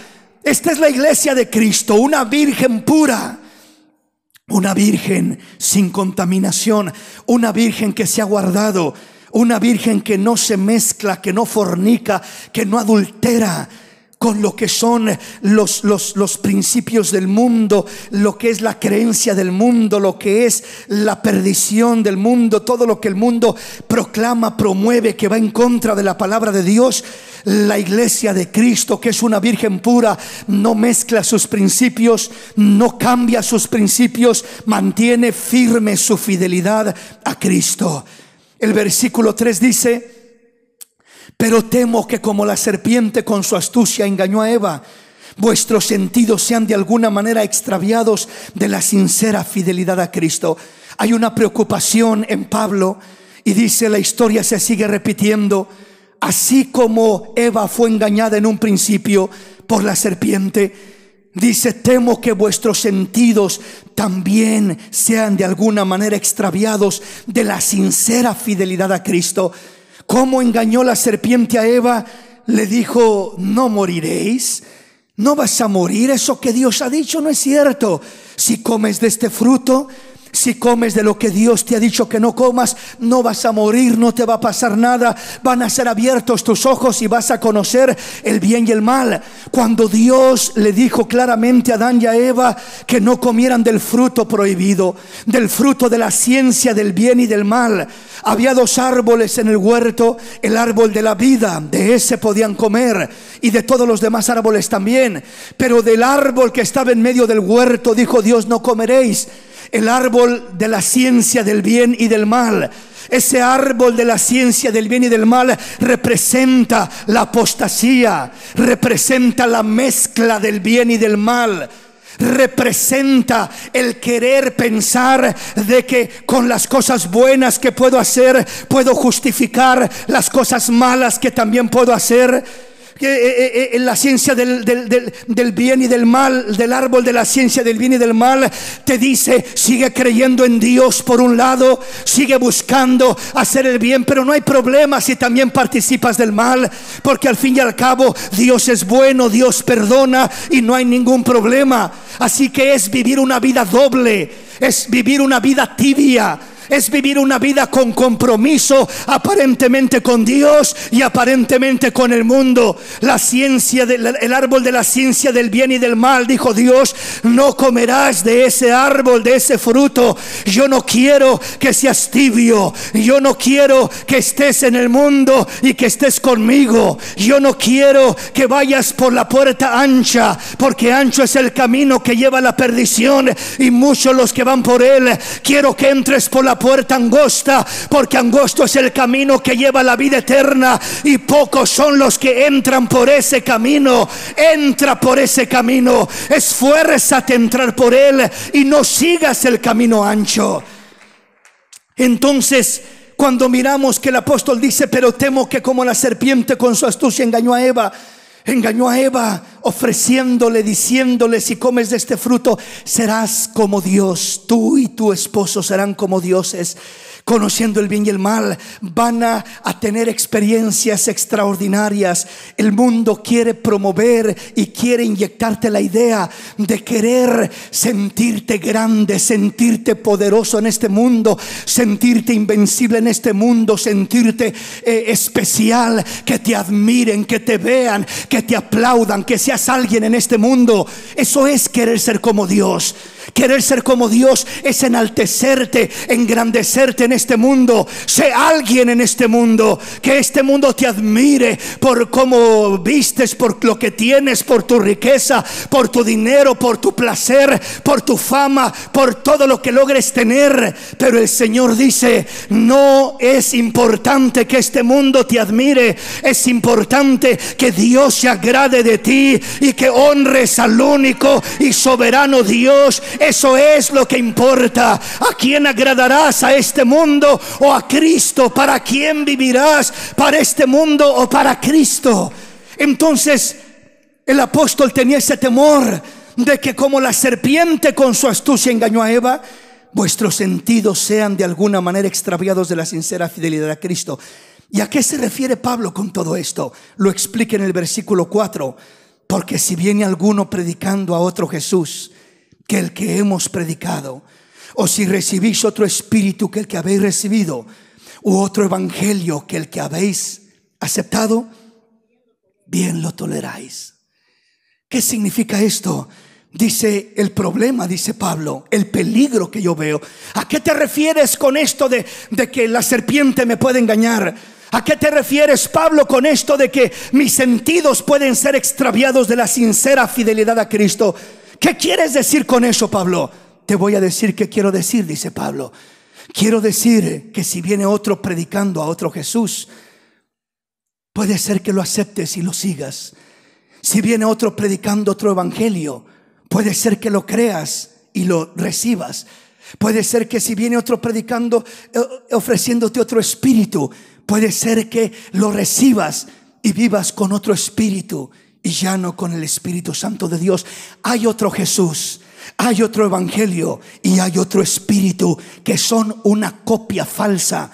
esta es la iglesia de Cristo, una virgen pura, una virgen sin contaminación, una virgen que se ha guardado, una virgen que no se mezcla, que no fornica, que no adultera con lo que son los principios del mundo, lo que es la creencia del mundo, lo que es la perdición del mundo, todo lo que el mundo proclama, promueve, que va en contra de la palabra de Dios. La iglesia de Cristo, que es una virgen pura, no mezcla sus principios, no cambia sus principios, mantiene firme su fidelidad a Cristo. El versículo 3 dice: pero temo que como la serpiente con su astucia engañó a Eva, vuestros sentidos sean de alguna manera extraviados de la sincera fidelidad a Cristo. Hay una preocupación en Pablo, y dice: la historia se sigue repitiendo. Así como Eva fue engañada en un principio por la serpiente, Dice: temo que vuestros sentidos también sean de alguna manera extraviados de la sincera fidelidad a Cristo. ¿Cómo engañó la serpiente a Eva? Le dijo: no moriréis, no vas a morir. Eso que Dios ha dicho no es cierto. Si comes de este fruto, si comes de lo que Dios te ha dicho que no comas, no vas a morir, no te va a pasar nada. Van a ser abiertos tus ojos y vas a conocer el bien y el mal. Cuando Dios le dijo claramente a Adán y a Eva que no comieran del fruto prohibido, del fruto de la ciencia del bien y del mal, había dos árboles en el huerto: el árbol de la vida, de ese podían comer, y de todos los demás árboles también. Pero del árbol que estaba en medio del huerto, dijo Dios: no comeréis. El árbol de la ciencia del bien y del mal. Ese árbol de la ciencia del bien y del mal representa la apostasía, representa la mezcla del bien y del mal, representa el querer pensar de que con las cosas buenas que puedo hacer puedo justificar las cosas malas que también puedo hacer. En la ciencia del bien y del mal, del árbol de la ciencia del bien y del mal, te dice: sigue creyendo en Dios por un lado, sigue buscando hacer el bien, pero no hay problema si también participas del mal, porque al fin y al cabo Dios es bueno, Dios perdona y no hay ningún problema. Así que es vivir una vida doble, es vivir una vida tibia, es vivir una vida con compromiso, aparentemente con Dios y aparentemente con el mundo. La ciencia el árbol de la ciencia del bien y del mal, dijo Dios: no comerás de ese árbol, de ese fruto. Yo no quiero que seas tibio, yo no quiero que estés en el mundo y que estés conmigo. Yo no quiero que vayas por la puerta ancha, porque ancho es el camino que lleva a la perdición y muchos los que van por él. Quiero que entres por la puerta angosta, porque angosto es el camino que lleva a la vida eterna y pocos son los que entran por ese camino. Entra por ese camino, esfuérzate a entrar por él y no sigas el camino ancho. Entonces, cuando miramos que el apóstol dice: pero temo que como la serpiente con su astucia engañó a Eva ofreciéndole, diciéndole: si comes de este fruto serás como Dios, tú y tu esposo serán como dioses, conociendo el bien y el mal. Van a tener experiencias extraordinarias. El mundo quiere promover y quiere inyectarte la idea de querer sentirte grande, sentirte poderoso en este mundo, sentirte invencible en este mundo, sentirte especial, que te admiren, que te vean, que te aplaudan, que seas alguien en este mundo. Eso es querer ser como Dios. Querer ser como Dios es enaltecerte, engrandecerte en este mundo. Sé alguien en este mundo, que este mundo te admire por cómo vistes, por lo que tienes, por tu riqueza, por tu dinero, por tu placer, por tu fama, por todo lo que logres tener. Pero el Señor dice: no es importante que este mundo te admire, es importante que Dios se agrade de ti y que honres al único y soberano Dios. Eso es lo que importa. ¿A quién agradarás? ¿A este mundo o a Cristo? ¿Para quién vivirás? ¿Para este mundo o para Cristo? Entonces el apóstol tenía ese temor de que como la serpiente con su astucia engañó a Eva, vuestros sentidos sean de alguna manera extraviados de la sincera fidelidad a Cristo. ¿Y a qué se refiere Pablo con todo esto? Lo explica en el versículo 4. Porque si viene alguno predicando a otro Jesús que el que hemos predicado, o si recibís otro espíritu que el que habéis recibido, u otro evangelio que el que habéis aceptado, bien lo toleráis. ¿Qué significa esto? Dice el problema, dice Pablo, el peligro que yo veo. ¿A qué te refieres con esto de que la serpiente me puede engañar? ¿A qué te refieres, Pablo, con esto de que mis sentidos pueden ser extraviados de la sincera fidelidad a Cristo? ¿Qué quieres decir con eso, Pablo? Te voy a decir qué quiero decir, dice Pablo. Quiero decir que si viene otro predicando a otro Jesús, puede ser que lo aceptes y lo sigas. Si viene otro predicando otro evangelio, puede ser que lo creas y lo recibas. Puede ser que si viene otro predicando, ofreciéndote otro espíritu, puede ser que lo recibas y vivas con otro espíritu y llano con el Espíritu Santo de Dios. Hay otro Jesús, hay otro evangelio y hay otro espíritu que son una copia falsa,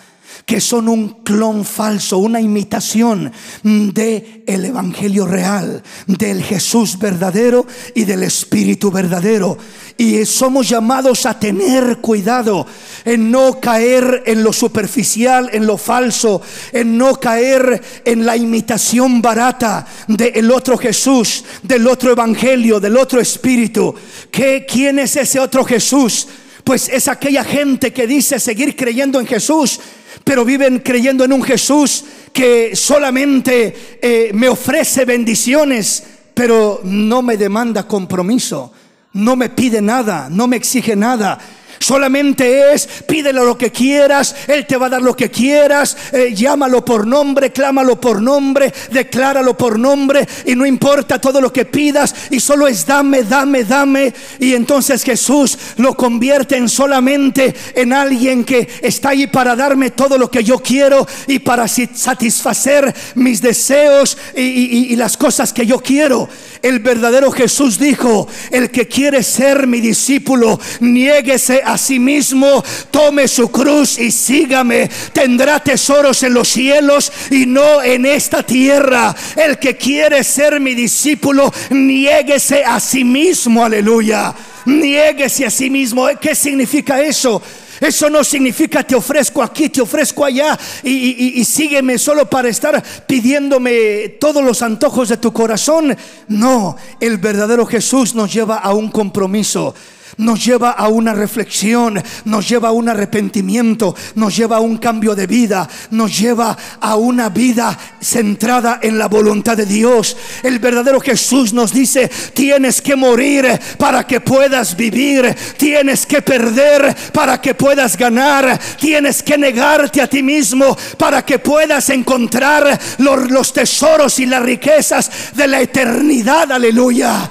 que son un clon falso, una imitación del evangelio real, del Jesús verdadero y del Espíritu verdadero. Y somos llamados a tener cuidado en no caer en lo superficial, en lo falso, en no caer en la imitación barata del otro Jesús, del otro evangelio, del otro espíritu. ¿Quién es ese otro Jesús? Pues es aquella gente que dice seguir creyendo en Jesús, pero viven creyendo en un Jesús que solamente me ofrece bendiciones, pero no me demanda compromiso, no me pide nada, no me exige nada. Solamente es, pídele lo que quieras, Él te va a dar lo que quieras, llámalo por nombre, clámalo por nombre, decláralo por nombre, y no importa todo lo que pidas, y solo es dame, dame, dame. Y entonces Jesús lo convierte en solamente en alguien que está ahí para darme todo lo que yo quiero y para satisfacer mis deseos y las cosas que yo quiero. El verdadero Jesús dijo: el que quiere ser mi discípulo, niéguese a sí mismo, tome su cruz y sígame. Tendrá tesoros en los cielos y no en esta tierra. El que quiere ser mi discípulo, niéguese a sí mismo. Aleluya. Niéguese a sí mismo. ¿Qué significa eso? Eso no significa te ofrezco aquí, te ofrezco allá y sígueme solo para estar pidiéndome todos los antojos de tu corazón. No, el verdadero Jesús nos lleva a un compromiso, nos lleva a una reflexión, nos lleva a un arrepentimiento, nos lleva a un cambio de vida, nos lleva a una vida centrada en la voluntad de Dios. El verdadero Jesús nos dice: tienes que morir para que puedas vivir, tienes que perder para que puedas ganar, tienes que negarte a ti mismo para que puedas encontrar los tesoros y las riquezas de la eternidad. Aleluya.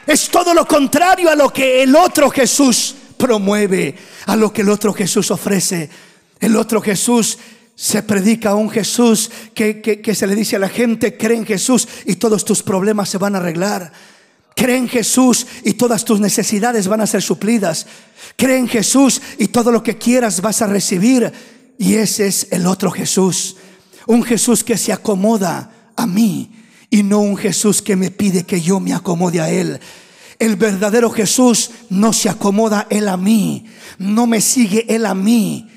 Es todo lo contrario a lo que el otro Jesús promueve, a lo que el otro Jesús ofrece. El otro Jesús se predica a un Jesús que se le dice a la gente: cree en Jesús y todos tus problemas se van a arreglar. Cree en Jesús y todas tus necesidades van a ser suplidas. Cree en Jesús y todo lo que quieras vas a recibir. Y ese es el otro Jesús, un Jesús que se acomoda a mí y no un Jesús que me pide que yo me acomode a Él. El verdadero Jesús no se acomoda Él a mí, no me sigue Él a mí,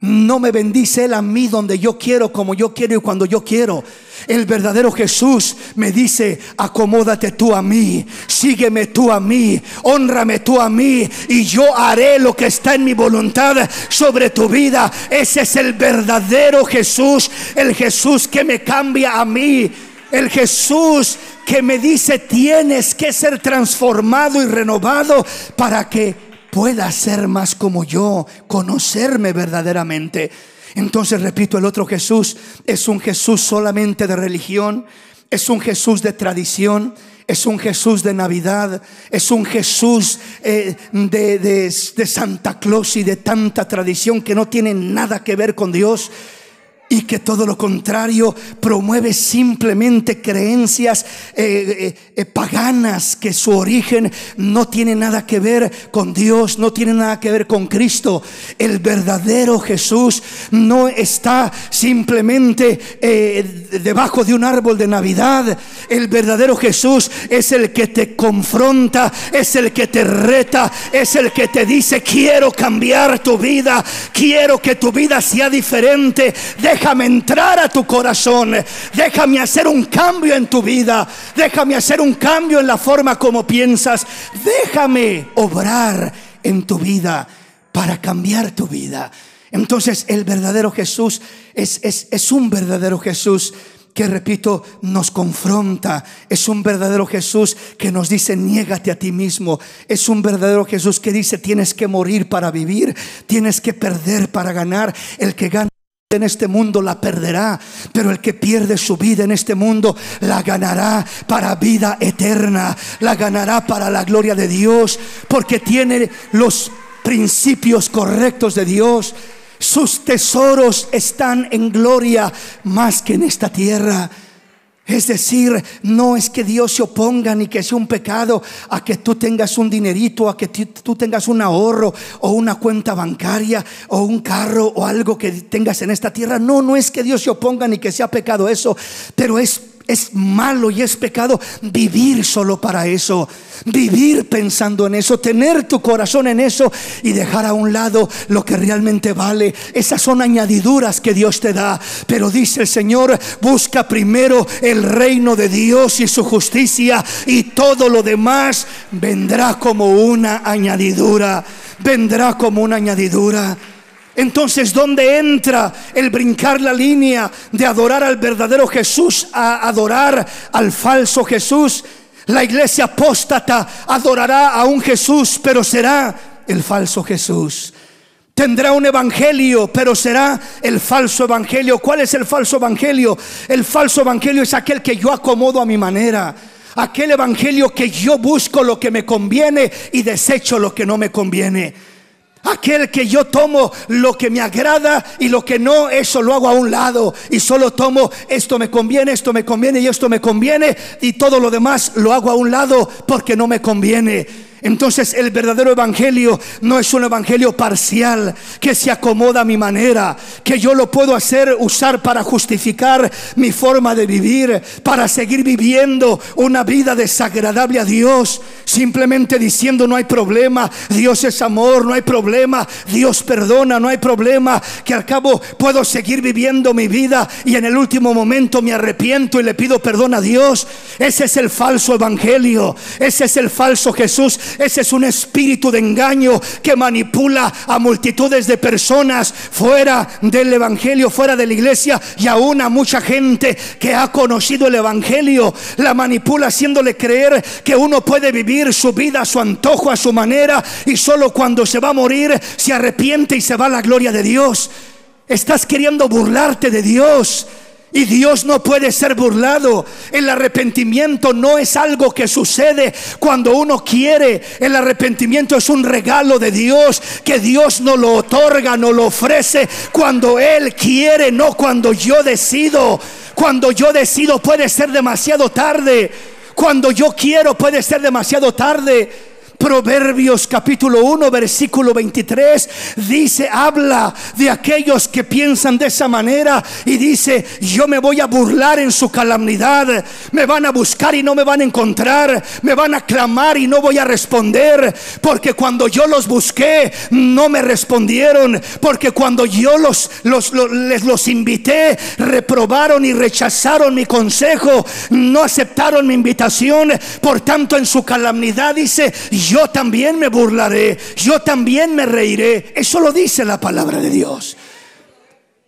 no me bendice Él a mí donde yo quiero, como yo quiero y cuando yo quiero. El verdadero Jesús me dice: acomódate tú a mí, sígueme tú a mí, hónrame tú a mí, y yo haré lo que está en mi voluntad sobre tu vida. Ese es el verdadero Jesús, el Jesús que me cambia a mí, el Jesús que me dice: tienes que ser transformado y renovado para que puedas ser más como yo, conocerme verdaderamente. Entonces, repito, el otro Jesús es un Jesús solamente de religión, es un Jesús de tradición, es un Jesús de Navidad, es un Jesús de Santa Claus y de tanta tradición que no tiene nada que ver con Dios, y que todo lo contrario promueve simplemente creencias paganas, que su origen no tiene nada que ver con Dios, no tiene nada que ver con Cristo. El verdadero Jesús no está simplemente debajo de un árbol de Navidad. El verdadero Jesús es el que te confronta, es el que te reta, es el que te dice: quiero cambiar tu vida, quiero que tu vida sea diferente. Déjame entrar a tu corazón, déjame hacer un cambio en tu vida, déjame hacer un cambio en la forma como piensas, déjame obrar en tu vida para cambiar tu vida. Entonces, el verdadero Jesús es un verdadero Jesús que, repito, nos confronta. Es un verdadero Jesús que nos dice: niégate a ti mismo. Es un verdadero Jesús que dice: tienes que morir para vivir, tienes que perder para ganar. El que gana en este mundo la perderá, pero el que pierde su vida en este mundo la ganará para vida eterna, la ganará para la gloria de Dios, porque tiene los principios correctos de Dios. Sus tesoros están en gloria más que en esta tierra. Es decir, no es que Dios se oponga ni que sea un pecado a que tú tengas un dinerito, a que tú tengas un ahorro o una cuenta bancaria o un carro o algo que tengas en esta tierra. No, no es que Dios se oponga ni que sea pecado eso, pero es malo y es pecado vivir solo para eso, vivir pensando en eso, tener tu corazón en eso y dejar a un lado lo que realmente vale. Esas son añadiduras que Dios te da. Pero dice el Señor: busca primero el reino de Dios y su justicia, y todo lo demás vendrá como una añadidura. Vendrá como una añadidura. Entonces, ¿dónde entra el brincar la línea de adorar al verdadero Jesús a adorar al falso Jesús? La iglesia apóstata adorará a un Jesús, pero será el falso Jesús. Tendrá un evangelio, pero será el falso evangelio. ¿Cuál es el falso evangelio? El falso evangelio es aquel que yo acomodo a mi manera. Aquel evangelio que yo busco lo que me conviene y desecho lo que no me conviene. Aquel que yo tomo lo que me agrada y lo que no, eso lo hago a un lado. Y solo tomo esto me conviene, esto me conviene y esto me conviene, y todo lo demás lo hago a un lado porque no me conviene. Entonces el verdadero evangelio no es un evangelio parcial que se acomoda a mi manera, que yo lo puedo usar para justificar mi forma de vivir, para seguir viviendo una vida desagradable a Dios, simplemente diciendo: no hay problema, Dios es amor, no hay problema, Dios perdona, no hay problema, que al cabo puedo seguir viviendo mi vida y en el último momento me arrepiento y le pido perdón a Dios. Ese es el falso evangelio, ese es el falso Jesús. Ese es un espíritu de engaño que manipula a multitudes de personas fuera del evangelio, fuera de la iglesia, y aún a mucha gente que ha conocido el evangelio. La manipula haciéndole creer que uno puede vivir su vida a su antojo, a su manera, y solo cuando se va a morir se arrepiente y se va a la gloria de Dios. Estás queriendo burlarte de Dios, y Dios no puede ser burlado. El arrepentimiento no es algo que sucede cuando uno quiere. El arrepentimiento es un regalo de Dios, que Dios no lo otorga, no lo ofrece cuando Él quiere, no cuando yo decido. Cuando yo decido puede ser demasiado tarde. Cuando yo quiero puede ser demasiado tarde. Proverbios capítulo 1 versículo 23 dice, habla de aquellos que piensan de esa manera y dice: yo me voy a burlar en su calamidad. Me van a buscar y no me van a encontrar, me van a clamar y no voy a responder, porque cuando yo los busqué no me respondieron, porque cuando yo los invité, reprobaron y rechazaron mi consejo, no aceptaron mi invitación. Por tanto, en su calamidad dice: yo también me burlaré, yo también me reiré. Eso lo dice la palabra de Dios.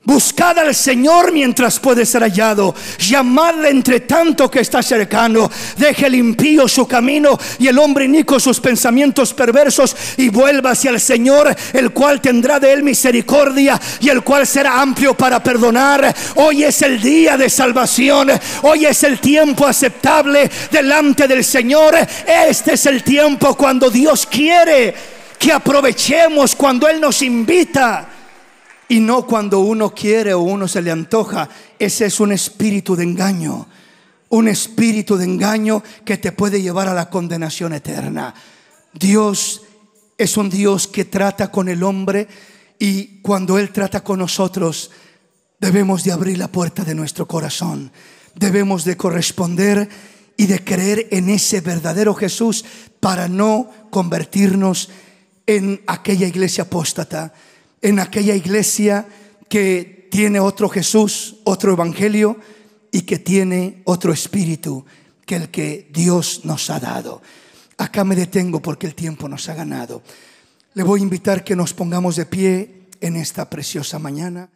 Buscad al Señor mientras puede ser hallado, llamadle entre tanto que está cercano. Deje el impío su camino y el hombre inicuo sus pensamientos perversos, y vuelva hacia el Señor, el cual tendrá de él misericordia y el cual será amplio para perdonar. Hoy es el día de salvación, hoy es el tiempo aceptable delante del Señor. Este es el tiempo cuando Dios quiere que aprovechemos, cuando Él nos invita, y no cuando uno quiere o uno se le antoja. Ese es un espíritu de engaño, un espíritu de engaño que te puede llevar a la condenación eterna. Dios es un Dios que trata con el hombre, y cuando Él trata con nosotros debemos de abrir la puerta de nuestro corazón, debemos de corresponder y de creer en ese verdadero Jesús, para no convertirnos en aquella iglesia apóstata, en aquella iglesia que tiene otro Jesús, otro evangelio, y que tiene otro espíritu que el que Dios nos ha dado. Acá me detengo porque el tiempo nos ha ganado. Le voy a invitar que nos pongamos de pie en esta preciosa mañana.